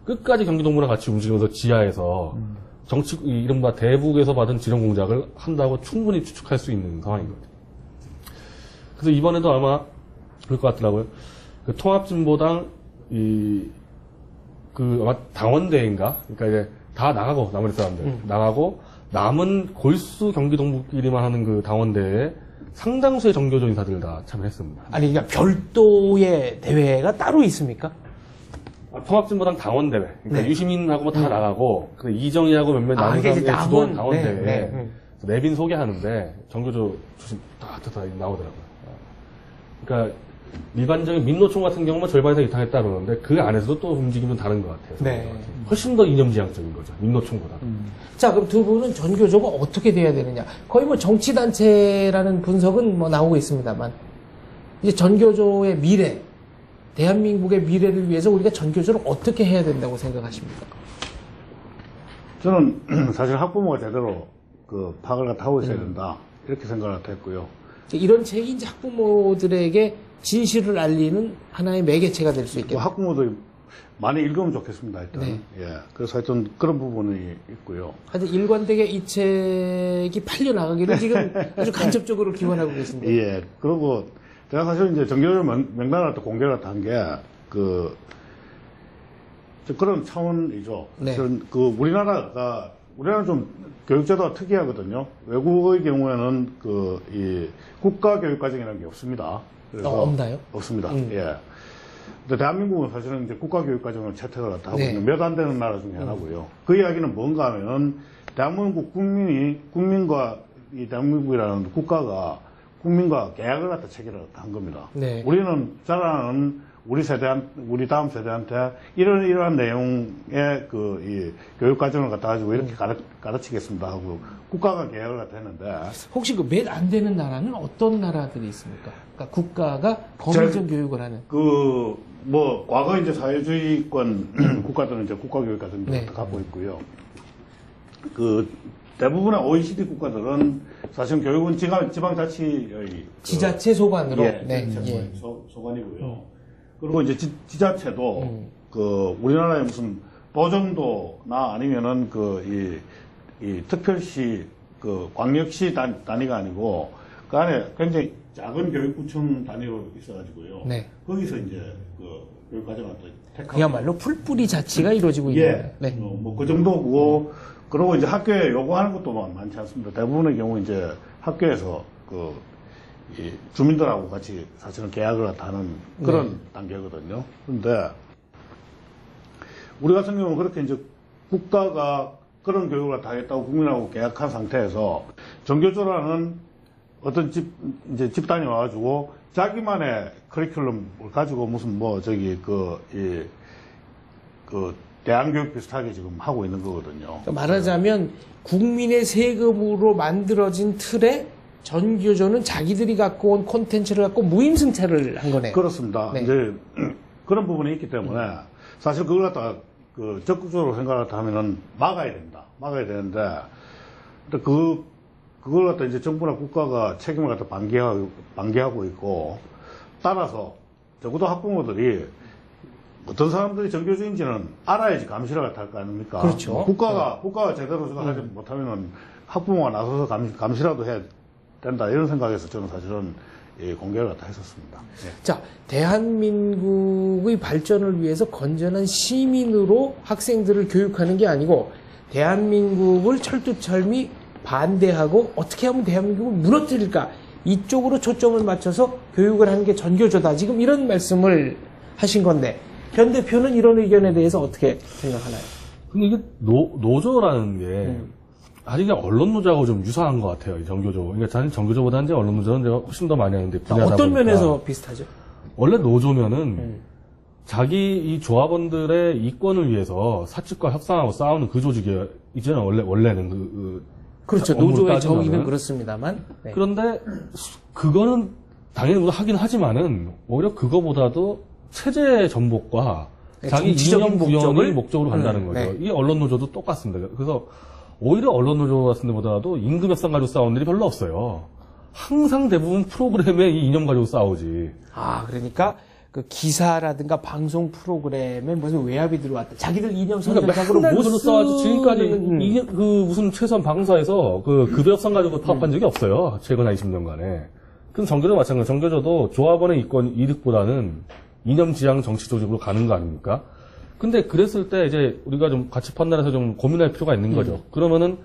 끝까지 경기동부랑 같이 움직이면서 지하에서 정치 이른바 대북에서 받은 지령 공작을 한다고 충분히 추측할 수 있는 상황이거든요. 그래서 이번에도 아마 그럴 것 같더라고요. 그 통합진보당 아마 당원대회인가? 그러니까 이제 다 나가고 나머지 사람들 나가고 남은 골수 경기동부끼리만 하는 그 당원대회에 상당수의 정교조 인사들 다 참여했습니다. 아니, 그러니까 별도의 대회가 따로 있습니까? 통합진보당 당원대회. 그러니까 유시민하고 뭐 다 나가고, 그 이정희하고 몇몇 남은 이게 이제 사람들이 주도한 남은, 당원대회. 내빈 소개하는데, 정교조 출신 다 나오더라고요. 그러니까, 일반적인 민노총 같은 경우는 절반 이상 이탈했다 그러는데, 그 안에서도 또 움직임은 다른 것 같아요. 네. 훨씬 더 이념지향적인 거죠. 민노총보다. 자, 그럼 두 분은 전교조가 어떻게 돼야 되느냐? 거의 뭐 정치단체라는 분석은 뭐 나오고 있습니다만, 이제 전교조의 미래, 대한민국의 미래를 위해서 우리가 전교조를 어떻게 해야 된다고 생각하십니까? 저는 사실 학부모가 제대로 그 파악을 갖다 하고 있어야 된다. 이렇게 생각을 했고요. 이런 책이 이제 학부모들에게 진실을 알리는 하나의 매개체가 될 수 뭐 있겠네요. 학부모들이 많이 읽으면 좋겠습니다, 일단. 네. 예. 그래서 하여튼 그런 부분이 있고요. 하여튼 일관되게 이 책이 팔려나가기를 지금 아주 간접적으로 기원하고 계십니다. 예. 그리고 제가 사실 이제 정교조 명단을 또 공개를 한 게, 그런 차원이죠. 네. 우리나라는 좀 교육제도가 특이하거든요. 외국의 경우에는 이 국가교육과정이라는 게 없습니다. 그래서 없나요? 없습니다. 예. 근데 대한민국은 사실은 이제 국가교육과정을 채택을 하고 네. 있는 몇 안 되는 나라 중에 하나고요. 그 이야기는 뭔가 하면은 대한민국 국민과 이 대한민국이라는 국가가 국민과 계약을 갖다 체결을 한 겁니다. 네. 우리는 자라는 우리 다음 세대한테 이러한 내용의 이 교육과정을 갖다 가지고 이렇게 가르치겠습니다 하고 국가가 계약을 갖다 했는데. 혹시 그 몇 안 되는 나라는 어떤 나라들이 있습니까? 그러니까 국가가 검정 교육을 하는. 과거 이제 사회주의권 국가들은 이제 국가교육과정을 네. 갖고 있고요. 대부분의 OECD 국가들은 사실 교육은 지방자치의 지자체 소관으로. 예, 네. 소관이고요. 그리고 이제 지자체도 우리나라의 무슨 도정도나 아니면은 이 특별시 광역시 단위가 아니고 그 안에 굉장히 작은 교육구청 단위로 있어가지고요. 네. 거기서 이제 교육과정을 택하고 그야말로 풀뿌리 자치가 이루어지고 있는 거예요. 네. 그 정도고, 그리고 이제 학교에 요구하는 것도 많지 않습니다. 대부분의 경우 이제 학교에서 이 주민들하고 같이 사실은 계약을 하는 그런 단계거든요. 그런데 우리 같은 경우는 그렇게 이제 국가가 그런 교육을 다 하겠다고 국민하고 계약한 상태에서 정교조라는 어떤 집단이 와가지고 자기만의 커리큘럼을 가지고 무슨 대안교육 비슷하게 지금 하고 있는 거거든요. 그러니까 말하자면 국민의 세금으로 만들어진 틀에 전교조는 자기들이 갖고 온 콘텐츠를 갖고 무임승차를 한 거네요. 그렇습니다. 네. 이제 그런 부분이 있기 때문에 사실 그걸 갖다가 적극적으로 생각을 하면은 막아야 되는데 그걸 갖다 이제 정부나 국가가 책임을 갖다 방기하고 있고, 따라서 적어도 학부모들이 어떤 사람들이 정교조인지는 알아야지 감시를 갖다 할 거 아닙니까? 그렇죠. 국가가 제대로 하지 못하면은 학부모가 나서서 감시라도 해야 된다, 이런 생각에서 저는 사실은 공개를 갖다 했었습니다. 예. 자, 대한민국의 발전을 위해서 건전한 시민으로 학생들을 교육하는 게 아니고 대한민국을 철두철미 반대하고 어떻게 하면 대한민국을 무너뜨릴까, 이쪽으로 초점을 맞춰서 교육을 하는 게 전교조다, 지금 이런 말씀을 하신 건데, 변 대표는 이런 의견에 대해서 어떻게 생각하나요? 근데 이게 노조라는 게 아직 언론 노조하고 좀 유사한 것 같아요, 이 정교조. 그러니까 저는 정교조보다는 이제 언론 노조는 제가 훨씬 더 많이 하는데 분야다 어떤 보니까. 면에서 비슷하죠? 원래 노조면은 자기 이 조합원들의 이권을 위해서 사측과 협상하고 싸우는 그 조직이에요. 이제는 원래는 그렇죠. 업무를 노조의 따지면은. 정의는 그렇습니다만. 네. 그런데 그거는 당연히 하긴 하지만은 오히려 그거보다도 체제 전복과 네, 자기 정치적인 이념 구현을 목적을 목적으로 간다는 거죠. 네. 이게 언론 노조도 똑같습니다. 그래서 오히려 언론 노조 같은 데보다도 임금 협상 가지고 싸우는 일이 별로 없어요. 항상 대부분 프로그램에 이 이념 가지고 싸우지. 아, 그러니까 그 기사라든가 방송 프로그램에 무슨 외압이 들어왔다. 자기들 이념 그러니까 선전작으로 맨날 못 그걸로 싸워서 지금까지 쓰는, 그 무슨 최소한 방사에서 그 급여 협상 가지고 파업한 적이 없어요. 최근 한 20년간에. 그럼 정교조도 마찬가지예요. 정교조도 조합원의 이권 이득보다는 이념 지향 정치 조직으로 가는 거 아닙니까? 근데 그랬을 때 이제 우리가 좀 같이 판단해서 좀 고민할 필요가 있는 거죠. 그러면은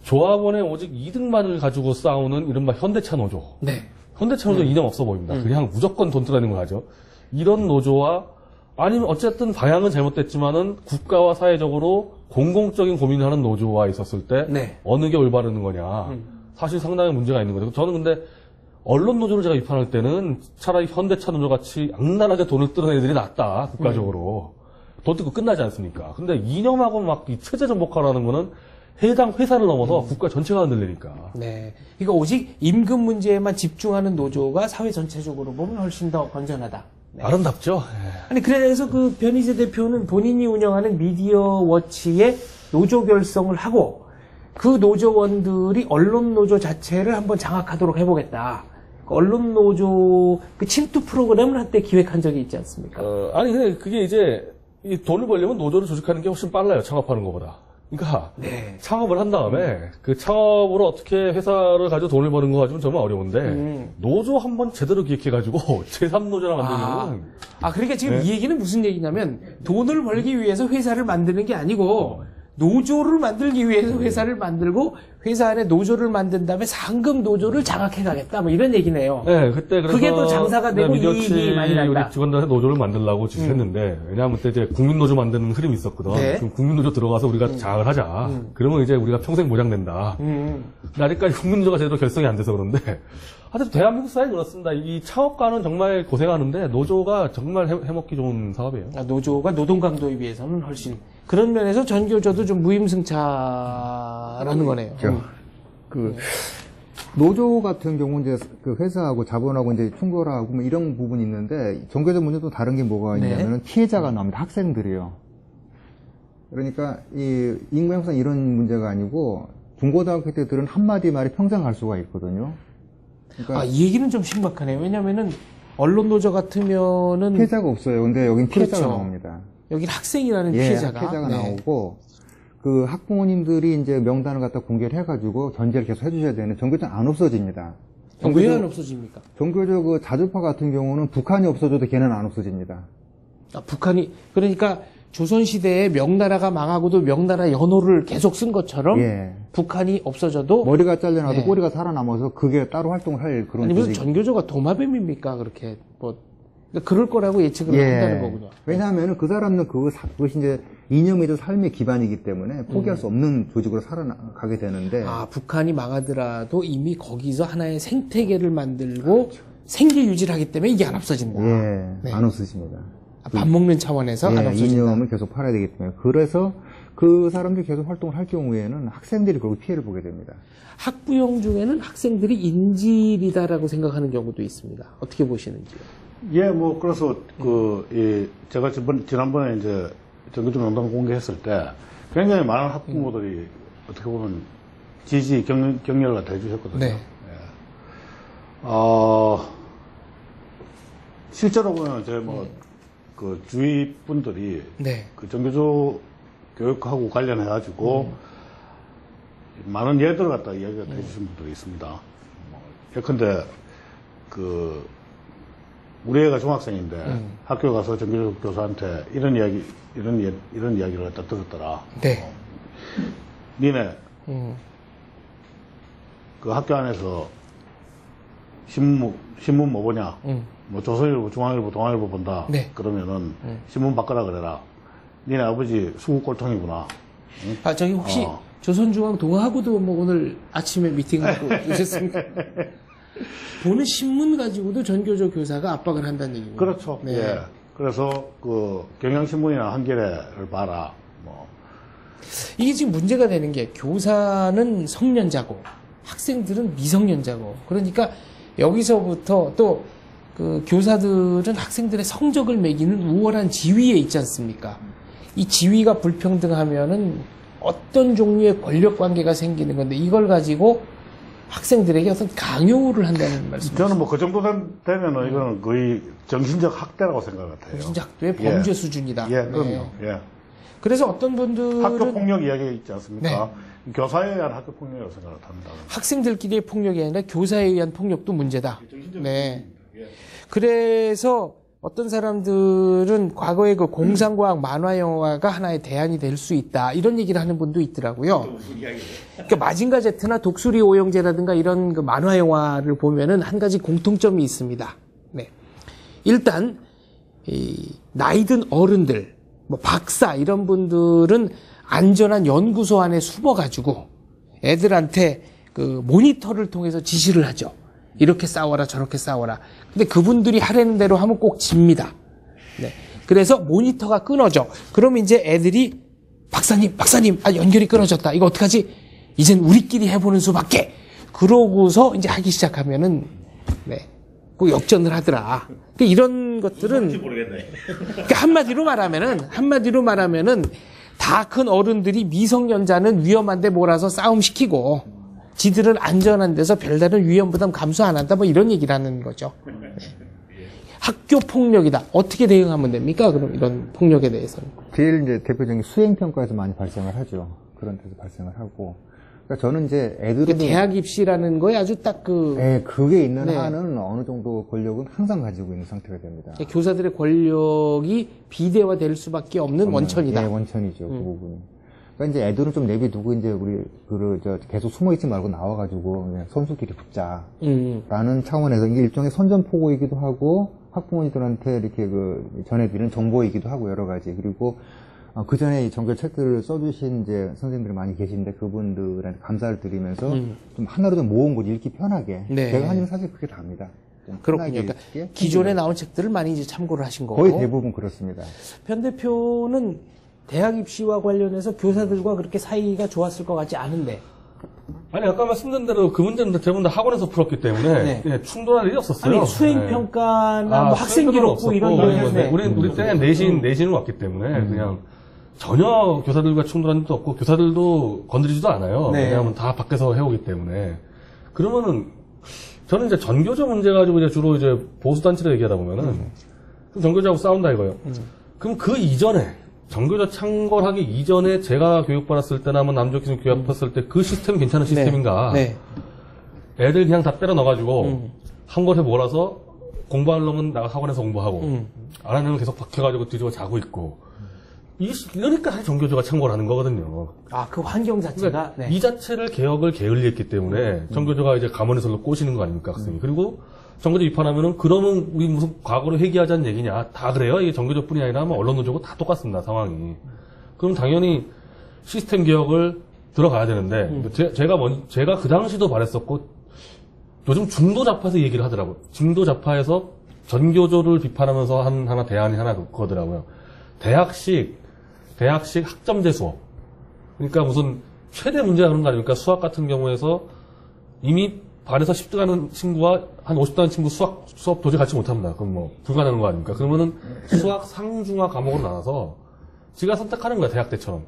조합원의 오직 이득만을 가지고 싸우는 이른바 현대차 노조. 네. 현대차 노조 이념 없어 보입니다. 그냥 무조건 돈 뜨라는 걸 하죠. 이런 노조와 아니면 어쨌든 방향은 잘못됐지만은 국가와 사회적으로 공공적인 고민을 하는 노조와 있었을 때 네. 어느 게 올바른 거냐. 사실 상당히 문제가 있는 거죠. 저는 근데 언론 노조를 제가 비판할 때는 차라리 현대차 노조 같이 악랄하게 돈을 뜨는 애들이 낫다. 국가적으로. 돈 뜨고 끝나지 않습니까? 근데 이념하고 막 이 체제 정복하라는 거는 해당 회사를 넘어서 국가 전체가 흔들리니까. 네. 그러니까 오직 임금 문제에만 집중하는 노조가 사회 전체적으로 보면 훨씬 더 건전하다. 네. 아름답죠? 아니, 그래서 그 변희재 대표는 본인이 운영하는 미디어 워치에 노조 결성을 하고 그 노조원들이 언론 노조 자체를 한번 장악하도록 해보겠다. 그 언론 노조 그 침투 프로그램을 한때 기획한 적이 있지 않습니까? 아니, 근데 그게 이제 이 돈을 벌려면 노조를 조직하는 게 훨씬 빨라요. 창업하는 것보다. 그러니까 네. 창업을 한 다음에 그 창업으로 어떻게 회사를 가지고 돈을 버는 거 가지고는 정말 어려운데 노조 한번 제대로 기획해가지고 제3노조나 만들면 그러니까 지금 네. 이 얘기는 무슨 얘기냐면 돈을 벌기 위해서 회사를 만드는 게 아니고 노조를 만들기 위해서 회사를 만들고 회사 안에 노조를 만든 다음에 상급 노조를 장악해 가겠다 뭐 이런 얘기네요. 네, 그때 그래서 그게 또 장사가 되고 미디어치 이익이 많이 난다. 우리 직원들한테 노조를 만들라고 지시했는데 왜냐하면 그때 이제 국민노조 만드는 흐름이 있었거든. 네. 그럼 국민노조 들어가서 우리가 장악을 하자. 그러면 이제 우리가 평생 보장된다. 근데 아직까지 국민노조가 제대로 결성이 안 돼서 그런데 하여튼 대한민국 사회는 그렇습니다. 이 창업가는 정말 고생하는데 노조가 정말 해먹기 좋은 사업이에요. 노조가 노동 강도에 비해서는 훨씬 그런 면에서 전교조도 좀 무임승차라는 거네요. 그 노조 같은 경우 이제 그 회사하고 자본하고 이제 충돌하고 뭐 이런 부분이 있는데 정교조 문제도 다른 게 뭐가 있냐면은 피해자가 나옵니다. 학생들이요. 그러니까 이 임금 협상 이런 문제가 아니고 중고등학교 때들은 한마디 말이 평생 갈 수가 있거든요. 그러니까 이 얘기는 좀 신박하네요. 왜냐면은 언론 노조 같으면은 피해자가 없어요. 근데 여긴 피해자가 그렇죠. 나옵니다. 여기 학생이라는 예, 피해자가 네. 나오고 그 학부모님들이 이제 명단을 갖다 공개를 해가지고 견제를 계속 해주셔야 되는 정교조는 안 없어집니다. 왜 안 없어집니까? 정교조 그 자주파 같은 경우는 북한이 없어져도 걔는 안 없어집니다. 북한이 그러니까 조선시대에 명나라가 망하고도 명나라 연호를 계속 쓴 것처럼 예. 북한이 없어져도 머리가 잘려나도 네. 꼬리가 살아남아서 그게 따로 활동을 할 그런 아니 무슨 조직. 전교조가 도마뱀입니까? 그렇게 뭐 그러니까 그럴 거라고 예측을 한다는 거군요. 왜냐하면 그 사람은 그것이 이제 이념이든 삶의 기반이기 때문에 포기할 수 없는 조직으로 살아가게 되는데. 북한이 망하더라도 이미 거기서 하나의 생태계를 만들고 생계 유지를 하기 때문에 이게 안 없어진다. 예, 네. 안 없어집니다. 밥 먹는 차원에서 안 없어진다. 이념을 계속 팔아야 되기 때문에. 그래서 그 사람들이 계속 활동을 할 경우에는 학생들이 결국 피해를 보게 됩니다. 학부형 중에는 학생들이 인질이다라고 생각하는 경우도 있습니다. 어떻게 보시는지요? 예, 뭐, 그래서, 제가 지난번에 이제 정규직 명단 공개했을 때 굉장히 많은 학부모들이 어떻게 보면 지지, 격려를 갖다 해주셨거든요. 네. 예. 실제로 보면 제 그 주위 분들이 네. 그 정규조 교육하고 관련해가지고 많은 예들을 갖다 이야기를 해주신 분들이 있습니다. 예컨대 우리 애가 중학생인데 학교 가서 정규조 교사한테 이런 이야기를 갖다 들었더라. 네. 니네 그 학교 안에서 신문 뭐 보냐? 뭐 조선일보, 중앙일보, 동아일보 본다. 네. 그러면은 신문 바꿔라 그래라. 니네 아버지 수구 꼴통이구나. 응? 저기 혹시 조선중앙 동아하고도 뭐 오늘 아침에 미팅하고 오셨습니까? 보는 신문 가지고도 전교조 교사가 압박을 한다는 얘기입니다. 그렇죠. 네. 예. 그래서 그 경향신문이나 한겨레를 봐라. 뭐. 이게 지금 문제가 되는 게 교사는 성년자고 학생들은 미성년자고 그러니까 여기서부터 또 그 교사들은 학생들의 성적을 매기는 우월한 지위에 있지 않습니까? 이 지위가 불평등하면은 어떤 종류의 권력 관계가 생기는 건데 이걸 가지고 학생들에게 어떤 강요를 한다는 말씀. 저는 뭐 그 정도 되면은 이거는 거의 정신적 학대라고 생각 같아요. 정신적 학대의 범죄 예. 수준이다. 예, 그럼요. 네. 예. 그래서 어떤 분들은 학교 폭력 이야기 있지 않습니까? 교사에 의한 학교 폭력이라고 생각을 합니다. 학생들끼리의 폭력이 아니라 교사에 의한 폭력도 문제다. 네. 그래서 어떤 사람들은 과거에 그 공상과학 만화 영화가 하나의 대안이 될 수 있다. 이런 얘기를 하는 분도 있더라고요. 그러니까 마징가 제트나 독수리 오영재라든가 이런 그 만화 영화를 보면은 한 가지 공통점이 있습니다. 네. 일단 이 나이든 어른들, 뭐 박사 이런 분들은 안전한 연구소 안에 숨어가지고 애들한테 그 모니터를 통해서 지시를 하죠. 이렇게 싸워라 저렇게 싸워라. 근데 그분들이 하라는 대로 하면 꼭 집니다. 네. 그래서 모니터가 끊어져. 그러면 이제 애들이 박사님 연결이 끊어졌다. 이거 어떡하지? 이젠 우리끼리 해보는 수밖에. 그러고서 이제 하기 시작하면은 네. 꼭 역전을 하더라. 그러니까 이런 것들은 그러니까 한마디로 말하면은 다 큰 어른들이 미성년자는 위험한데 몰아서 싸움시키고 지들은 안전한 데서 별다른 위험 부담 감수 안 한다 뭐 이런 얘기를 하는 거죠. 네. 학교 폭력이다. 어떻게 대응하면 됩니까? 그럼 이런 폭력에 대해서는. 제일 이제 대표적인 수행평가에서 많이 발생을 하죠. 그런 데서 발생을 하고. 그러니까 저는 이제 애들은. 대학 입시라는 거에 아주 딱 네, 그게 있는 네. 한은 어느 정도 권력은 항상 가지고 있는 상태가 됩니다. 교사들의 권력이 비대화될 수밖에 없는 원천이다. 네, 원천이죠. 그 부분이. 그러니까 이제 애들은 좀 내비두고 이제 우리 계속 숨어 있지 말고 나와가지고 그냥 선수끼리 붙자. 라는 차원에서 이게 일종의 선전포고이기도 하고 학부모님들한테 이렇게 전해드리는 정보이기도 하고 여러 가지. 그리고 그 전에 이 정규 책들을 써주신 이제 선생님들이 많이 계신데 그분들한테 감사를 드리면서 좀 하나로 좀 모은 거 읽기 편하게. 네. 제가 하는 사실 그게 답니다. 그렇군요. 그러니까 기존에 나온 책들을 많이 이제 참고를 하신 거고. 거의 대부분 그렇습니다. 편 대표는 대학 입시와 관련해서 교사들과 그렇게 사이가 좋았을 것 같지 않은데. 아니, 아까 말씀드린 대로 그 문제는 대부분 다 학원에서 풀었기 때문에 네. 충돌할 일이 없었어요. 아니 수행평가나 뭐 학생 수행평가는 기록부 없었고, 이런 거. 우리 때는 내신을 왔기 때문에 그냥 전혀 교사들과 충돌한 일도 없고 교사들도 건드리지도 않아요. 네. 왜냐하면 다 밖에서 해오기 때문에. 그러면은 저는 이제 전교조 문제 가지고 이제 주로 이제 보수단체를 얘기하다 보면은 전교조하고 싸운다 이거예요. 그럼 그 이전에 전교조 창궐하기 이전에 제가 교육받았을 때나 뭐 남조기준 교육받았을 때 그 시스템이 괜찮은 시스템인가? 네. 애들 그냥 다 때려 넣어가지고 한 곳에 몰아서 공부할 놈은 나가 학원에서 공부하고 안 하는 놈은 계속 박혀가지고 뒤집어 자고 있고 이러니까 사실 전교조가 창궐하는 거거든요. 아, 그 환경 자체가. 그러니까 네. 이 자체를 개혁을 게을리했기 때문에 전교조가 이제 가문에서 꼬시는 거 아닙니까 학생이. 그리고 전교조 입학하면은 그러면 우리 무슨 과거로 회귀하자는 얘기냐. 다 그래요. 이게 전교조뿐이 아니라 뭐 언론 노조고 다 똑같습니다. 상황이. 그럼 당연히 시스템 개혁을 들어가야 되는데 제가 그 당시도 말했었고 요즘 중도 좌파에서 얘기를 하더라고요. 중도 좌파에서 전교조를 비판하면서 하나 대안이 하나 그거더라고요. 대학식 학점제 수업. 그러니까 무슨 최대 문제가 그런 거 아닙니까? 수학 같은 경우에서 이미 반에서 10등 하는 친구와 한 50등 하는 친구 수업 도저히 같이 못합니다. 그럼 뭐 불가능한 거 아닙니까? 그러면은 수학 상중하 과목으로 나눠서 지가 선택하는 거야, 대학 때처럼.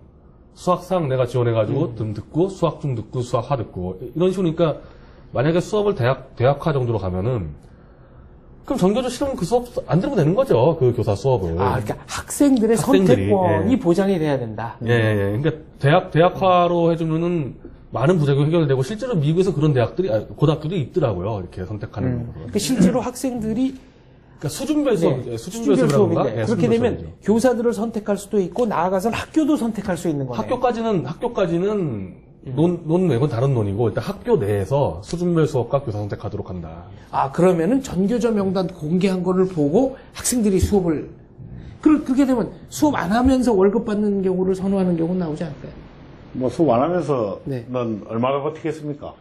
수학상 내가 지원해가지고 등 듣고 수학 중 듣고 수학 하 듣고 이런 식으로니까 만약에 수업을 대학화 정도로 가면은 그럼 전교조 싫으면 그 수업 안 들으면 되는 거죠. 그 교사 수업을. 아, 그러니까 학생들의 선택권이 예. 보장이 돼야 된다. 예. 그러니까 대학화로 해주면은 많은 부작용이 해결되고 실제로 미국에서 그런 고등학교들이 있더라고요. 이렇게 선택하는 거. 그러니까 실제로 학생들이 그러니까 수준별 수업, 네, 수준별 수업인가? 수업인데 그렇게 되면 교사들을 선택할 수도 있고 나아가서는 학교도 선택할 수 있는 거네요. 학교까지는 논 외고 다른 논이고 일단 학교 내에서 수준별 수업과 교사 선택하도록 한다. 아, 그러면은 전교조 명단 공개한 거를 보고 학생들이 수업을 그렇게 되면 수업 안 하면서 월급 받는 경우를 선호하는 경우는 나오지 않을까요? 뭐 수업 안 하면서는 네. 얼마나 버티겠습니까?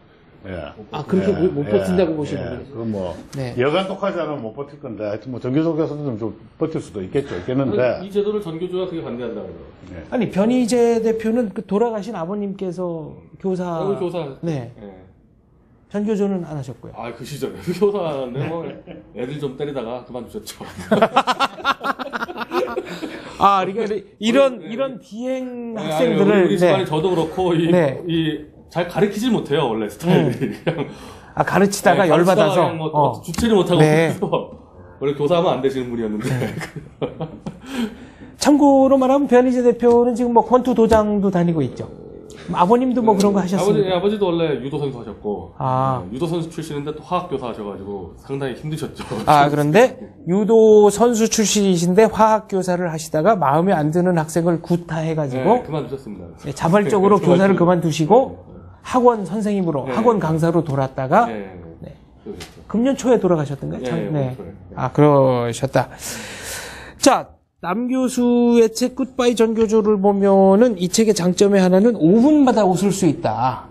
예. 아, 그렇게 못 버틴다고 보시는군요. 그럼 뭐 네. 여간 똑하지 않으면 못 버틸 건데 하여튼 뭐 전교조 교사들은 좀 버틸 수도 있겠는데 이 제도를 전교조가 그게 반대한다고요. 아니, 변희재 대표는 그 돌아가신 아버님께서 교사. 네. 전교조는 안 하셨고요. 아, 그 시절에 교사인데 뭐 애들 좀 때리다가 그만두셨죠. 아, 그러니까 이런 비행 학생들을 우리 집안에 저도 그렇고 네. 잘 가르치질 못해요 원래 스타일이. 그냥 가르치다가 네, 열받아서 그냥 뭐 주체를 못하고 네. 그래서 원래 교사하면 안 되시는 분이었는데. 참고로 말하면 변희재 대표는 지금 뭐 권투 도장도 다니고 있죠. 아버님도 뭐 그런 거 하셨습니까? 아버지도 원래 유도 선수 하셨고 아. 유도 선수 출신인데 또 화학 교사 하셔가지고 상당히 힘드셨죠. 그런데 유도 선수 출신이신데 화학 교사를 하시다가 마음에 안 드는 학생을 구타해가지고 네, 그만두셨습니다. 자발적으로 교사를 그만두시고 학원 선생님으로 네. 학원 강사로 돌았다가 네. 그러셨죠. 금년 초에 돌아가셨던가요? 네. 그러셨다. 자, 남 교수의 책 굿바이 전교조를 보면은 이 책의 장점의 하나는 5분마다 웃을 수 있다.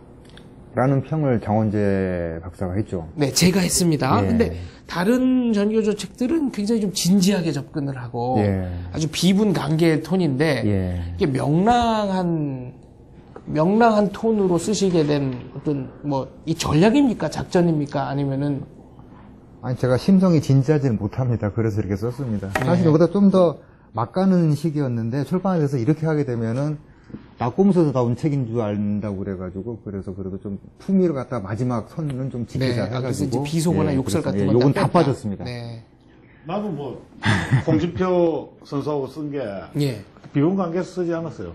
라는 평을 장원재 박사가 했죠. 네, 제가 했습니다. 예. 근데 다른 전교조 책들은 굉장히 좀 진지하게 접근을 하고 예. 아주 비분 관계의 톤인데 예. 이게 명랑한 톤으로 쓰시게 된 어떤 뭐 이 전략입니까? 작전입니까? 아니면은 아니, 제가 심성이 진지하지는 못합니다. 그래서 이렇게 썼습니다. 사실 이보다 좀 더 막 가는 시기였는데 출판에서 이렇게 하게 되면은 낙곰수에서 나온 책인 줄 안다고 그래가지고 그래서 그래도 좀 품위를 갖다 마지막 선은 좀 지키자 그래서 해가지고 이제 비속어나 욕설 같은 건 요건 다 다 뺐다. 빠졌습니다. 네. 나도 뭐 홍진표 선수하고 쓴 게 예. 비분 관계에서 쓰지 않았어요.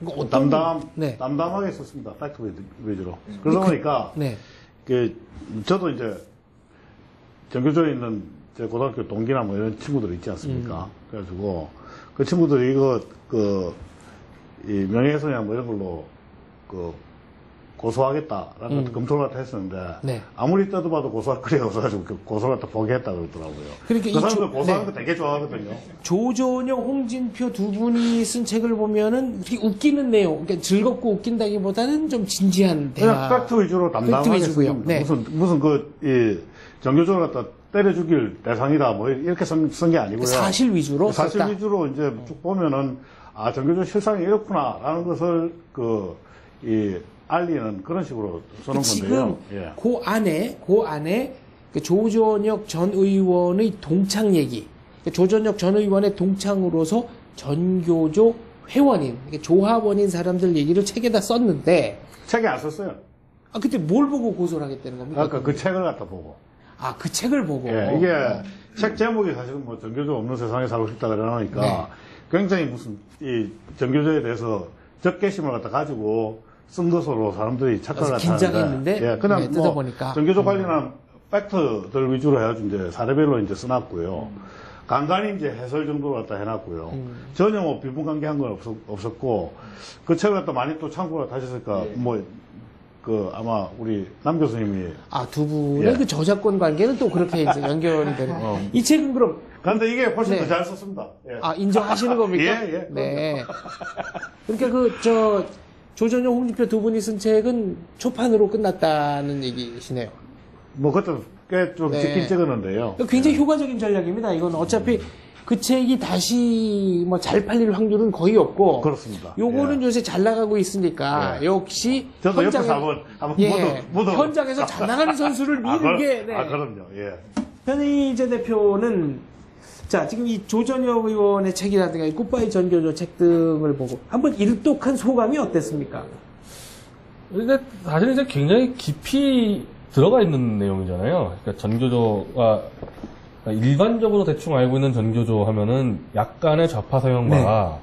이거 어떤 네. 담담하게 썼습니다. 팩트 위주로. 그러다 보니까 네. 저도 이제 전교조에 있는 제 고등학교 동기나 뭐 이런 친구들 있지 않습니까? 그래가지고 그 친구들이 이 명예훼손이나 뭐 이런 걸로 고소하겠다라는 음. 검토를 갖다 했었는데 네. 아무리 뜯어봐도 고소할 거리가 없어가지고 고소를 갖다 포기했다 그러더라고요. 그러니까 이 사람들 고소하는 네. 거 되게 좋아하거든요. 조전영, 홍진표 두 분이 쓴 책을 보면은 되게 웃기는 내용, 그러니까 즐겁고 웃긴다기보다는 좀 진지한 그냥 대화. 팩트 위주로 담담하게 팩트 위주고요. 쓴 네. 무슨 정교조를 갖다 때려 죽일 대상이다 뭐 이렇게 쓴 게 아니고요. 사실 위주로 사실 썼다. 위주로 이제 쭉 보면은 정교조 실상이 이렇구나라는 것을 알리는 그런 식으로 쓰는 지금 건데요. 예. 그 안에 그 조전혁 전 의원의 동창 얘기, 조전혁 전 의원의 동창으로서 전교조 회원인, 조합원인 사람들 얘기를 책에다 썼는데, 책에 안 썼어요. 그때 뭘 보고 고소를 하겠다는 겁니까? 아까 그 책을 갖다 보고. 그 책을 보고. 예, 이게 책 제목이 사실은 뭐 전교조 없는 세상에 살고 싶다 그러니까 네. 굉장히 무슨 이 전교조에 대해서 적개심을 갖다 가지고 쓴 것으로 사람들이 착각을 그래서 긴장했는데, 예, 그냥 네, 뭐 뜯어보니까. 전교조 관련한 팩트들 위주로 해가지고 이제 사례별로 이제 써놨고요. 간간히 이제 해설 정도로 갖다 해놨고요. 전혀 뭐 비분관계한 건 없었고 그 책을 갖다 많이 또 참고를 하셨을까 아마 우리 남 교수님이 두 분의 예. 그 저작권 관계는 또 그렇게 이제 연결이 되는. 이 책은 그럼 근데 이게 훨씬 네. 더 잘 썼습니다. 예. 인정하시는 겁니까? 예. 네. 그러니까 조전영, 홍진표 두 분이 쓴 책은 초판으로 끝났다는 얘기시네요. 뭐 그것도 꽤 좀 네. 찍긴 찍었는데요. 굉장히 효과적인 전략입니다. 이건 어차피 그 책이 다시 뭐 잘 팔릴 확률은 거의 없고. 그렇습니다. 요거는 예. 요새 잘 나가고 있으니까 예. 역시 저도 옆에서 한번 묻어. 현장에서 잘 나가는 선수를 미는 게. 네. 그럼요. 예. 변희재 대표는 지금 이 조전혁 의원의 책이라든가 이 굿바이 전교조 책 등을 보고 한번 일독한 소감이 어땠습니까? 근데 사실 이제 굉장히 깊이 들어가 있는 내용이잖아요. 그러니까 전교조가 일반적으로 대충 알고 있는 전교조 하면은 약간의 좌파 서양과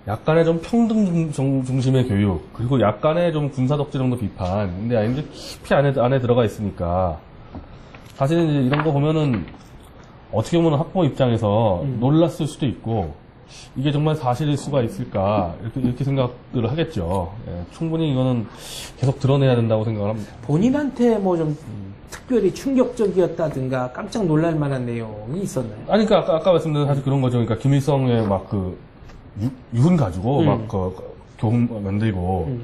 약간의 좀 평등 중심의 교육, 그리고 약간의 좀 군사 덕질 정도 비판. 근데 이제 깊이 안에 들어가 있으니까 사실 이제 이런 거 보면은 어떻게 보면 학부모 입장에서 놀랐을 수도 있고 이게 정말 사실일 수가 있을까 이렇게 생각들을 하겠죠. 예, 충분히 이거는 계속 드러내야 된다고 생각을 합니다. 본인한테 뭐 좀 특별히 충격적이었다든가 깜짝 놀랄 만한 내용이 있었나요? 아니, 그러니까 아까 말씀드린 사실 그런 거죠. 그러니까 김일성의 막 유훈 가지고 막 교훈 만들고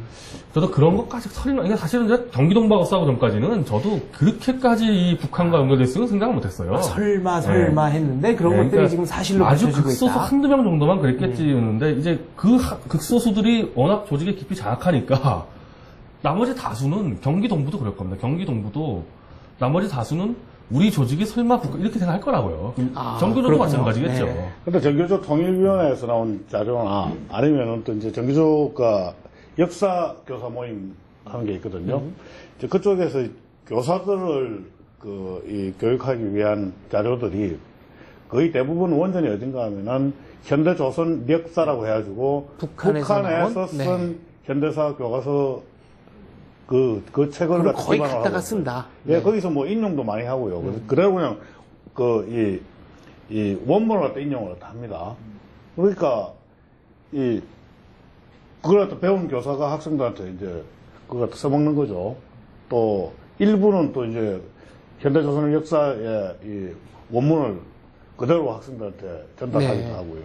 저도 그런 것까지 설마 이게 사실은 이제 경기동부하고 싸우기 전까지는 저도 그렇게까지 이 북한과 연결됐으면 생각을 못했어요. 설마 했는데 그런 것들이 그러니까 지금 사실로 아주 밝혀지고 극소수 있다. 한두 명 정도만 그랬겠지였는데 이제 그 극소수들이 워낙 조직에 깊이 장악하니까 나머지 다수는 경기동부도 그럴 겁니다. 경기동부도 나머지 다수는 우리 조직이 설마 이렇게 생각할 거라고요. 아, 정교조도 그렇군요. 마찬가지겠죠. 네. 근데 정교조 통일위원회에서 나온 자료나 아니면은 또 이제 정교조가 역사 교사 모임 하는 게 있거든요. 이제 그쪽에서 교사들을 이 교육하기 위한 자료들이 거의 대부분 원전이 어딘가 하면은 현대조선 역사라고 해가지고 북한에서 나온? 쓴 현대사 교과서 그 책을 그걸 갖다 거의 기반으로 갖다가 하고 쓴다. 예, 네. 거기서 뭐 인용도 많이 하고요. 그래서 그냥 이 원문을 갖다 인용을 갖다 합니다. 그러니까 그걸 갖다 배운 교사가 학생들한테 이제 그걸 갖다 써먹는 거죠. 또 일부는 또 이제 현대조선 역사의 이 원문을 그대로 학생들한테 전달하기도 네. 하고요.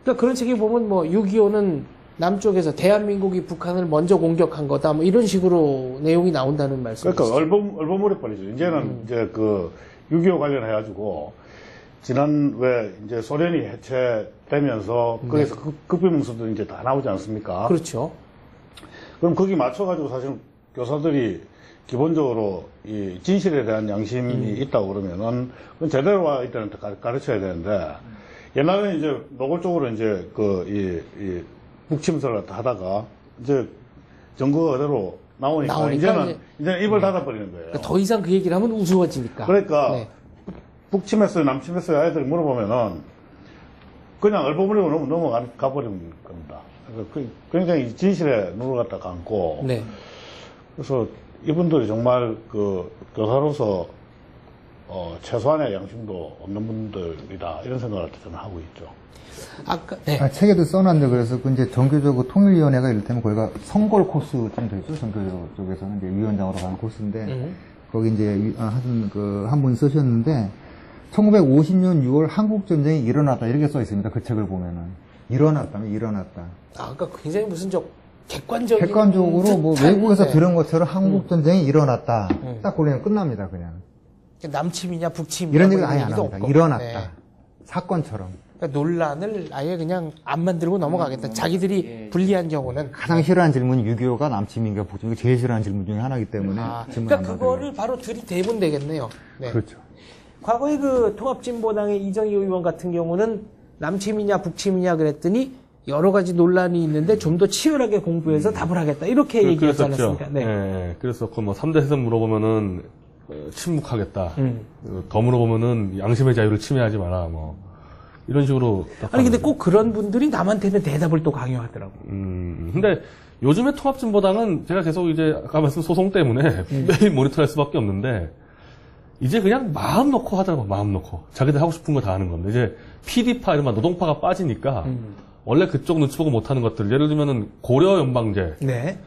그러니까 그런 책에 보면 뭐 6.25는 남쪽에서 대한민국이 북한을 먼저 공격한 거다. 뭐 이런 식으로 내용이 나온다는 말씀이시죠. 그러니까 얼버무려버리죠. 이제는 이제 6.25 관련해가지고 지난 왜 이제 소련이 해체되면서 거기서 급비문서도 이제 다 나오지 않습니까? 그렇죠. 그럼 거기 맞춰가지고 사실 교사들이 기본적으로 이 진실에 대한 양심이 있다고 그러면은 그건 제대로 아이들한테 가르쳐야 되는데 옛날에는 이제 노골적으로 이제 이 북침서를 하다가 이제 정거가 그대로 나오니까 이제는 입을 닫아버리는 거예요. 그러니까 더 이상 그 얘기를 하면 우스워지니까. 그러니까 네. 북침했어요, 남침했어요 아이들이 물어보면은 그냥 얼버무리고 넘어가 버리는 겁니다. 그러니까 굉장히 진실에 눈을 갖다 감고 네. 그래서 이분들이 정말 교사로서 최소한의 양심도 없는 분들이다 이런 생각을 저는 하고 있죠. 아까 네. 책에도 써놨는데 그래서 그 이제 정교조 통일위원회가 이를테면 거기가 성골 코스쯤 되죠. 정교조 쪽에서는 이제 위원장으로 가는 코스인데 거기 이제 하여튼 한 분 쓰셨는데 1950년 6월 한국 전쟁이 일어났다 이렇게 써 있습니다. 그 책을 보면은 일어났다면 일어났다. 아, 그러니까 굉장히 무슨 객관적으로 뭐 외국에서 들은 것처럼 한국 전쟁이 일어났다. 딱 그러면 끝납니다. 그냥 남침이냐 북침이냐 이런 뭐 얘기 아예 안 얘기도 합니다. 없고. 일어났다. 네. 사건처럼. 그러니까 논란을 아예 그냥 안 만들고 넘어가겠다. 자기들이 불리한 경우는. 가장 싫어하는 질문이 6.25가 남침인가 북침인가 제일 싫어하는 질문 중에 하나이기 때문에 질문 그러니까 안 그거를 바로 들이대면 되겠네요. 네. 그렇죠. 과거에 그 통합진보당의 이정희 의원 같은 경우는 남침이냐 북침이냐 그랬더니 여러 가지 논란이 있는데 좀 더 치열하게 공부해서 답을 하겠다. 이렇게 얘기하지 않았습니까? 네. 네. 그래서 뭐 3대 세선 물어보면은 침묵하겠다. 더 물어보면은 양심의 자유를 침해하지 마라. 뭐 이런 식으로. 아니 근데 꼭 그런 분들이 남한테는 대답을 또 강요하더라고. 근데 요즘에 통합진보당은 제가 계속 이제 아까 말씀 소송 때문에 매일 모니터할 수밖에 없는데 이제 그냥 마음 놓고 하더라고. 마음 놓고 자기들 하고 싶은 거 다 하는 건데 이제 PD파 이런 노동파가 빠지니까 원래 그쪽 눈치 보고 못하는 것들 예를 들면은 고려 연방제. 네.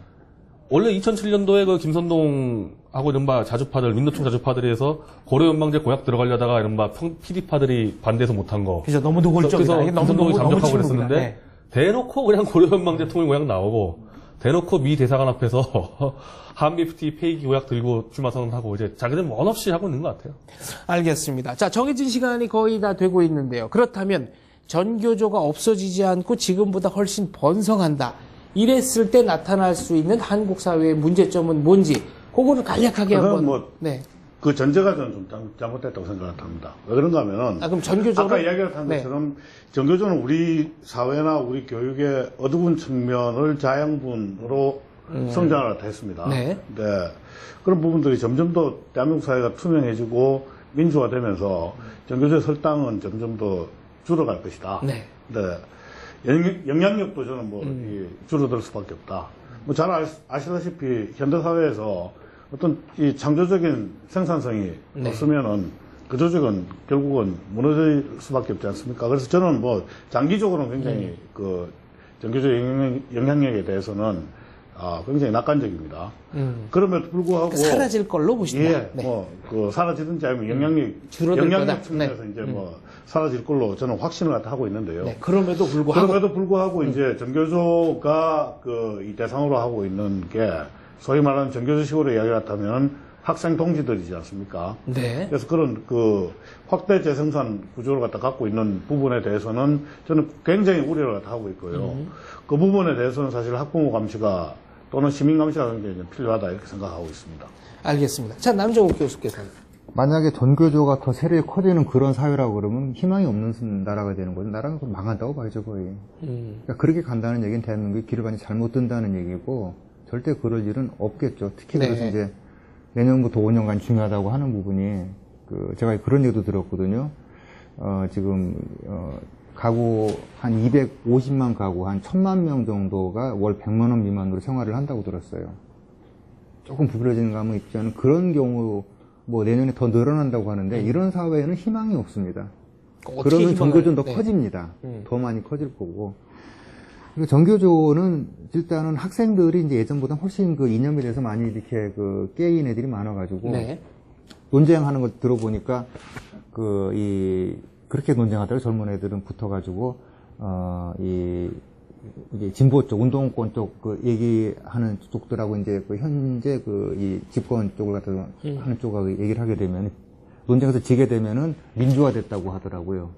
원래 2007년도에 그 김선동하고 이른바 자주파들, 민노총 자주파들이 해서 고려 연방제 공약 들어가려다가 이른바 PD파들이 반대해서 못한 거. 그래서 너무 노골적이다. 그래서 이게 너무 김선동이 잠적하고 침묵이다. 그랬었는데 네. 대놓고 그냥 고려 연방제 통일 공약 나오고 대놓고 미 대사관 앞에서 한미 FTA 폐기 공약 들고 출마 선언하고 이제 자기들 원 없이 하고 있는 것 같아요. 알겠습니다. 자, 정해진 시간이 거의 다 되고 있는데요. 그렇다면 전교조가 없어지지 않고 지금보다 훨씬 번성한다. 이랬을 때 나타날 수 있는 한국 사회의 문제점은 뭔지 그거를 간략하게 한번. 네. 그 전제가 저는 좀 잘못됐다고 생각합니다. 왜 그런가 하면은 그럼 전교조는 아까 이야기한 것처럼 전교조는 우리 사회나 우리 교육의 어두운 측면을 자양분으로 성장을 했습니다. 네. 네. 그런 부분들이 점점 더 대한민국 사회가 투명해지고 민주화되면서 전교조의 설당은 점점 더 줄어갈 것이다. 네. 네. 영향력도 저는 줄어들 수밖에 없다. 뭐 잘 아시다시피 현대사회에서 어떤 이 창조적인 생산성이 없으면은 그 조직은 결국은 무너질 수밖에 없지 않습니까? 그래서 저는 장기적으로는 굉장히 그 전교조의 영향력에 대해서는 굉장히 낙관적입니다. 그럼에도 불구하고 사라질 걸로 보신다. 예, 네. 사라지든지 아니면 줄어들 거다. 영향력 측면에서 이제 사라질 걸로 저는 확신을 하고 있는데요. 네, 그럼에도 불구하고 이제 전교조가 이 대상으로 하고 있는 게 소위 말하는 전교조식으로 이야기를 한다면 학생 동지들이지 않습니까? 네. 그래서 그런 확대 재생산 구조를 갖고 있는 부분에 대해서는 저는 굉장히 우려를 하고 있고요. 그 부분에 대해서는 사실 학부모 감시가 또는 시민 감시가 굉장히 필요하다 이렇게 생각하고 있습니다. 알겠습니다. 자, 남정욱 교수께서는. 만약에 전교조가 더 세력이 커지는 그런 사회라고 그러면 희망이 없는 나라가 되는 거죠. 나라는 그럼 망한다고 봐야죠, 거의. 그러니까 그렇게 간다는 얘기는 대한민국이 길을 많이 잘못 든다는 얘기고, 절대 그럴 일은 없겠죠. 특히 네. 그래서 이제 내년부터 5년간 중요하다고 하는 부분이, 제가 그런 얘기도 들었거든요. 지금, 가구 한 250만 가구, 한 1000만 명 정도가 월 100만 원 미만으로 생활을 한다고 들었어요. 조금 부풀어지는 감은 있지 않은 그런 경우, 뭐 내년에 더 늘어난다고 하는데 이런 사회에는 희망이 없습니다. 그러면 전교조는 더 커집니다. 더 많이 커질 거고. 그리고 전교조는 일단은 학생들이 이제 예전보다 훨씬 그 이념에 대해서 많이 이렇게 그 깨인 애들이 많아가지고 네. 논쟁하는 걸 들어보니까 그렇게 논쟁하다가 젊은 애들은 붙어가지고 이게 진보 쪽, 운동권 쪽 얘기하는 쪽들하고 이제 현재 이 집권 쪽을 갖다 하는 쪽하고 얘기를 하게 되면 논쟁에서 지게 되면은 민주화됐다고 하더라고요.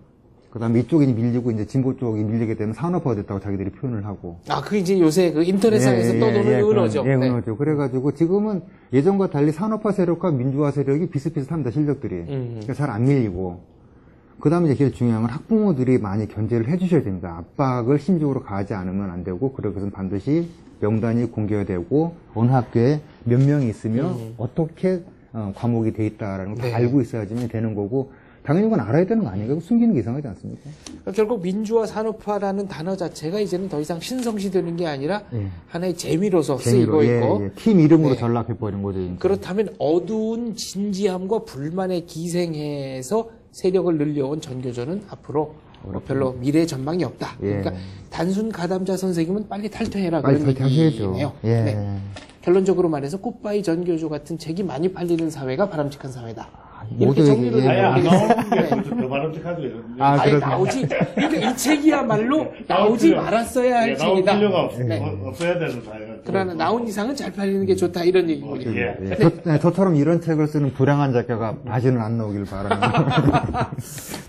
그 다음에 이쪽이 밀리고 이제 진보 쪽이 밀리게 되면 산업화가 됐다고 자기들이 표현을 하고. 그 이제 요새 그 인터넷상에서 떠도는 은어죠. 예, 은어죠. 그래가지고 지금은 예전과 달리 산업화 세력과 민주화 세력이 비슷비슷합니다, 실력들이. 그러니까 잘 안 밀리고. 그 다음에 이제 제일 중요한 건 학부모들이 많이 견제를 해주셔야 됩니다. 압박을 심적으로 가하지 않으면 안 되고, 그럴 것은 반드시 명단이 공개가 되고, 어느 학교에 몇 명이 있으며, 어떻게 과목이 돼 있다라는 걸 다 알고 있어야지 되는 거고, 당연히 그건 알아야 되는 거 아닌가요? 숨기는 게 이상하지 않습니까? 그러니까 결국 민주화 산업화라는 단어 자체가 이제는 더 이상 신성시 되는 게 아니라 하나의 재미로서 쓰이고 있고 팀 이름으로 전락해버린 거죠. 진짜. 그렇다면 어두운 진지함과 불만에 기생해서 세력을 늘려온 전교조는 앞으로 별로 미래 전망이 없다. 그러니까 단순 가담자 선생님은 빨리 탈퇴해라 그런 얘기네요. 네. 결론적으로 말해서 굿바이 전교조 같은 책이 많이 팔리는 사회가 바람직한 사회다. 이렇게 정리를 해보겠습니다. 더 바람직하죠. 아니, 나오지. 그러니까 이 책이야말로 나오지 말았어야 할 책이다. 나올 필요가 없어야 되는 사회가. 그러나 나온 이상은 잘 팔리는 게 좋다 이런 얘기군요. 저처럼 이런 책을 쓰는 불행한 작가가 다시는 안 나오길 바랍니다.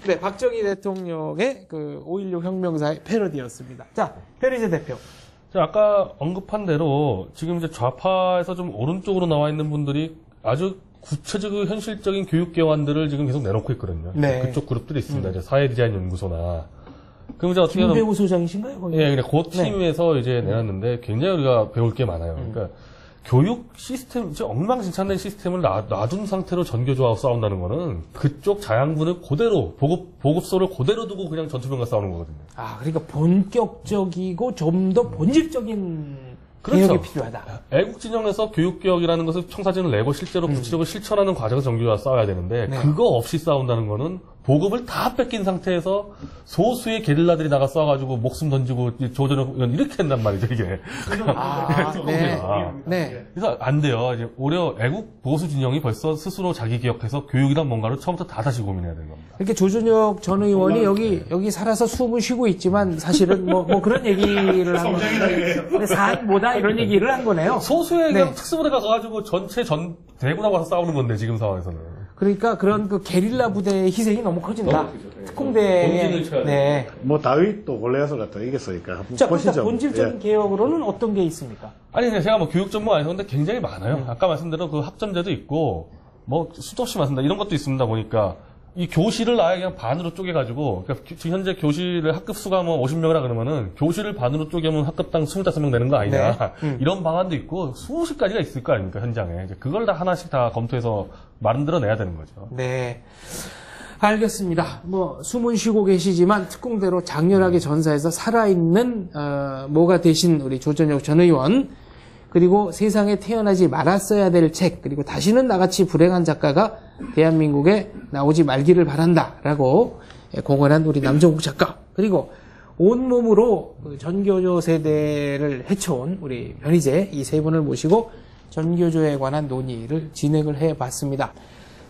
네, 박정희 대통령의 그 5.16 혁명사의 패러디였습니다. 자, 변희재 대표. 아까 언급한 대로 지금 이제 좌파에서 좀 오른쪽으로 나와 있는 분들이 아주 구체적이고 현실적인 교육 개원들을 지금 계속 내놓고 있거든요. 네. 그쪽 그룹들이 있습니다. 이제 사회디자인연구소나. 그럼 이제 어떻게 하면. 김배우 소장이신가요? 거기? 예, 그 팀에서 이제 내놨는데 굉장히 우리가 배울 게 많아요. 그러니까 교육 시스템, 이제 엉망진창된 시스템을 놔둔 상태로 전교조하고 싸운다는 거는 그쪽 자양분을 그대로, 보급소를 그대로 두고 그냥 전투병과 싸우는 거거든요. 그러니까 본격적이고 좀 더 본질적인 개혁이 필요하다. 애국진영에서 교육개혁이라는 것을 청사진을 내고 실제로 구체적으로 실천하는 과정에서 전교조와 싸워야 되는데 그거 없이 싸운다는 거는 보급을 다 뺏긴 상태에서 소수의 게릴라들이 나가 싸워가지고 목숨 던지고 조전을 이렇게 한단 말이죠, 이게. 네. 그래서 안 돼요. 이제 오히려 애국 보수 진영이 벌써 스스로 자기 기억해서 교육이란 뭔가를 처음부터 다 다시 고민해야 되는 겁니다. 이렇게 조준혁 전 의원이 여기 살아서 숨을 쉬고 있지만 사실은 뭐 그런 얘기를 한 거예요. 사안 뭐다 이런 얘기를 한 거네요. 소수의 그냥 특수부대가 가가지고 전체 대구나 와서 싸우는 건데 지금 상황에서는. 그러니까 그런 그 게릴라 부대의 희생이 너무 커진다. 특공대의 네. 뭐 다윗도 골리앗을 갖다 이겼으니까 한번 자, 보시죠. 그러니까 본질적인 개혁으로는 어떤 게 있습니까? 아니 제가 뭐 교육 전문 아니었는데 굉장히 많아요. 아까 말씀드린 그 학점제도 있고 뭐 수도 없이 말씀드린 이런 것도 있습니다. 보니까 이 교실을 아예 그냥 반으로 쪼개가지고, 그러니까 지금 현재 교실의 학급 수가 뭐 50명이라 그러면은 교실을 반으로 쪼개면 학급당 25명 되는 거 아니냐. 이런 방안도 있고 수십 가지가 있을 거 아닙니까, 현장에. 이제 그걸 다 하나씩 다 검토해서 만들어내야 되는 거죠. 네. 알겠습니다. 뭐 숨은 쉬고 계시지만 특공대로 장렬하게 전사해서 살아있는 뭐가 되신 우리 조전혁 전 의원, 그리고 세상에 태어나지 말았어야 될 책, 그리고 다시는 나같이 불행한 작가가 대한민국에 나오지 말기를 바란다라고 공언한 우리 남정국 작가, 그리고 온몸으로 전교조 세대를 헤쳐온 우리 변희재, 이 세 분을 모시고 전교조에 관한 논의를 진행을 해봤습니다.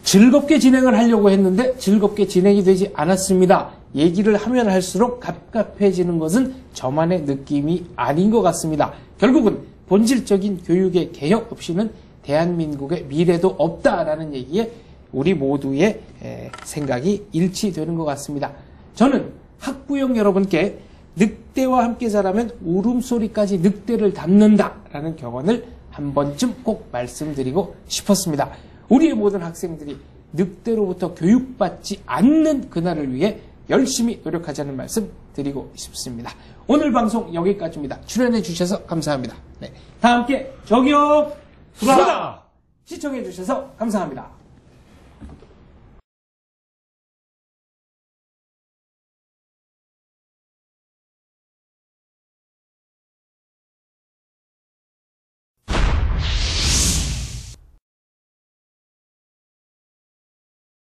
즐겁게 진행을 하려고 했는데 즐겁게 진행이 되지 않았습니다. 얘기를 하면 할수록 갑갑해지는 것은 저만의 느낌이 아닌 것 같습니다. 결국은 본질적인 교육의 개혁 없이는 대한민국의 미래도 없다라는 얘기에 우리 모두의 생각이 일치되는 것 같습니다. 저는 학부형 여러분께 늑대와 함께 자라면 울음소리까지 늑대를 닮는다라는 격언을 한 번쯤 꼭 말씀드리고 싶었습니다. 우리의 모든 학생들이 늑대로부터 교육받지 않는 그날을 위해 열심히 노력하자는 말씀 드리고 싶습니다. 오늘 방송 여기까지입니다. 출연해 주셔서 감사합니다. 네, 다 함께 저기요, 구라! 시청해 주셔서 감사합니다.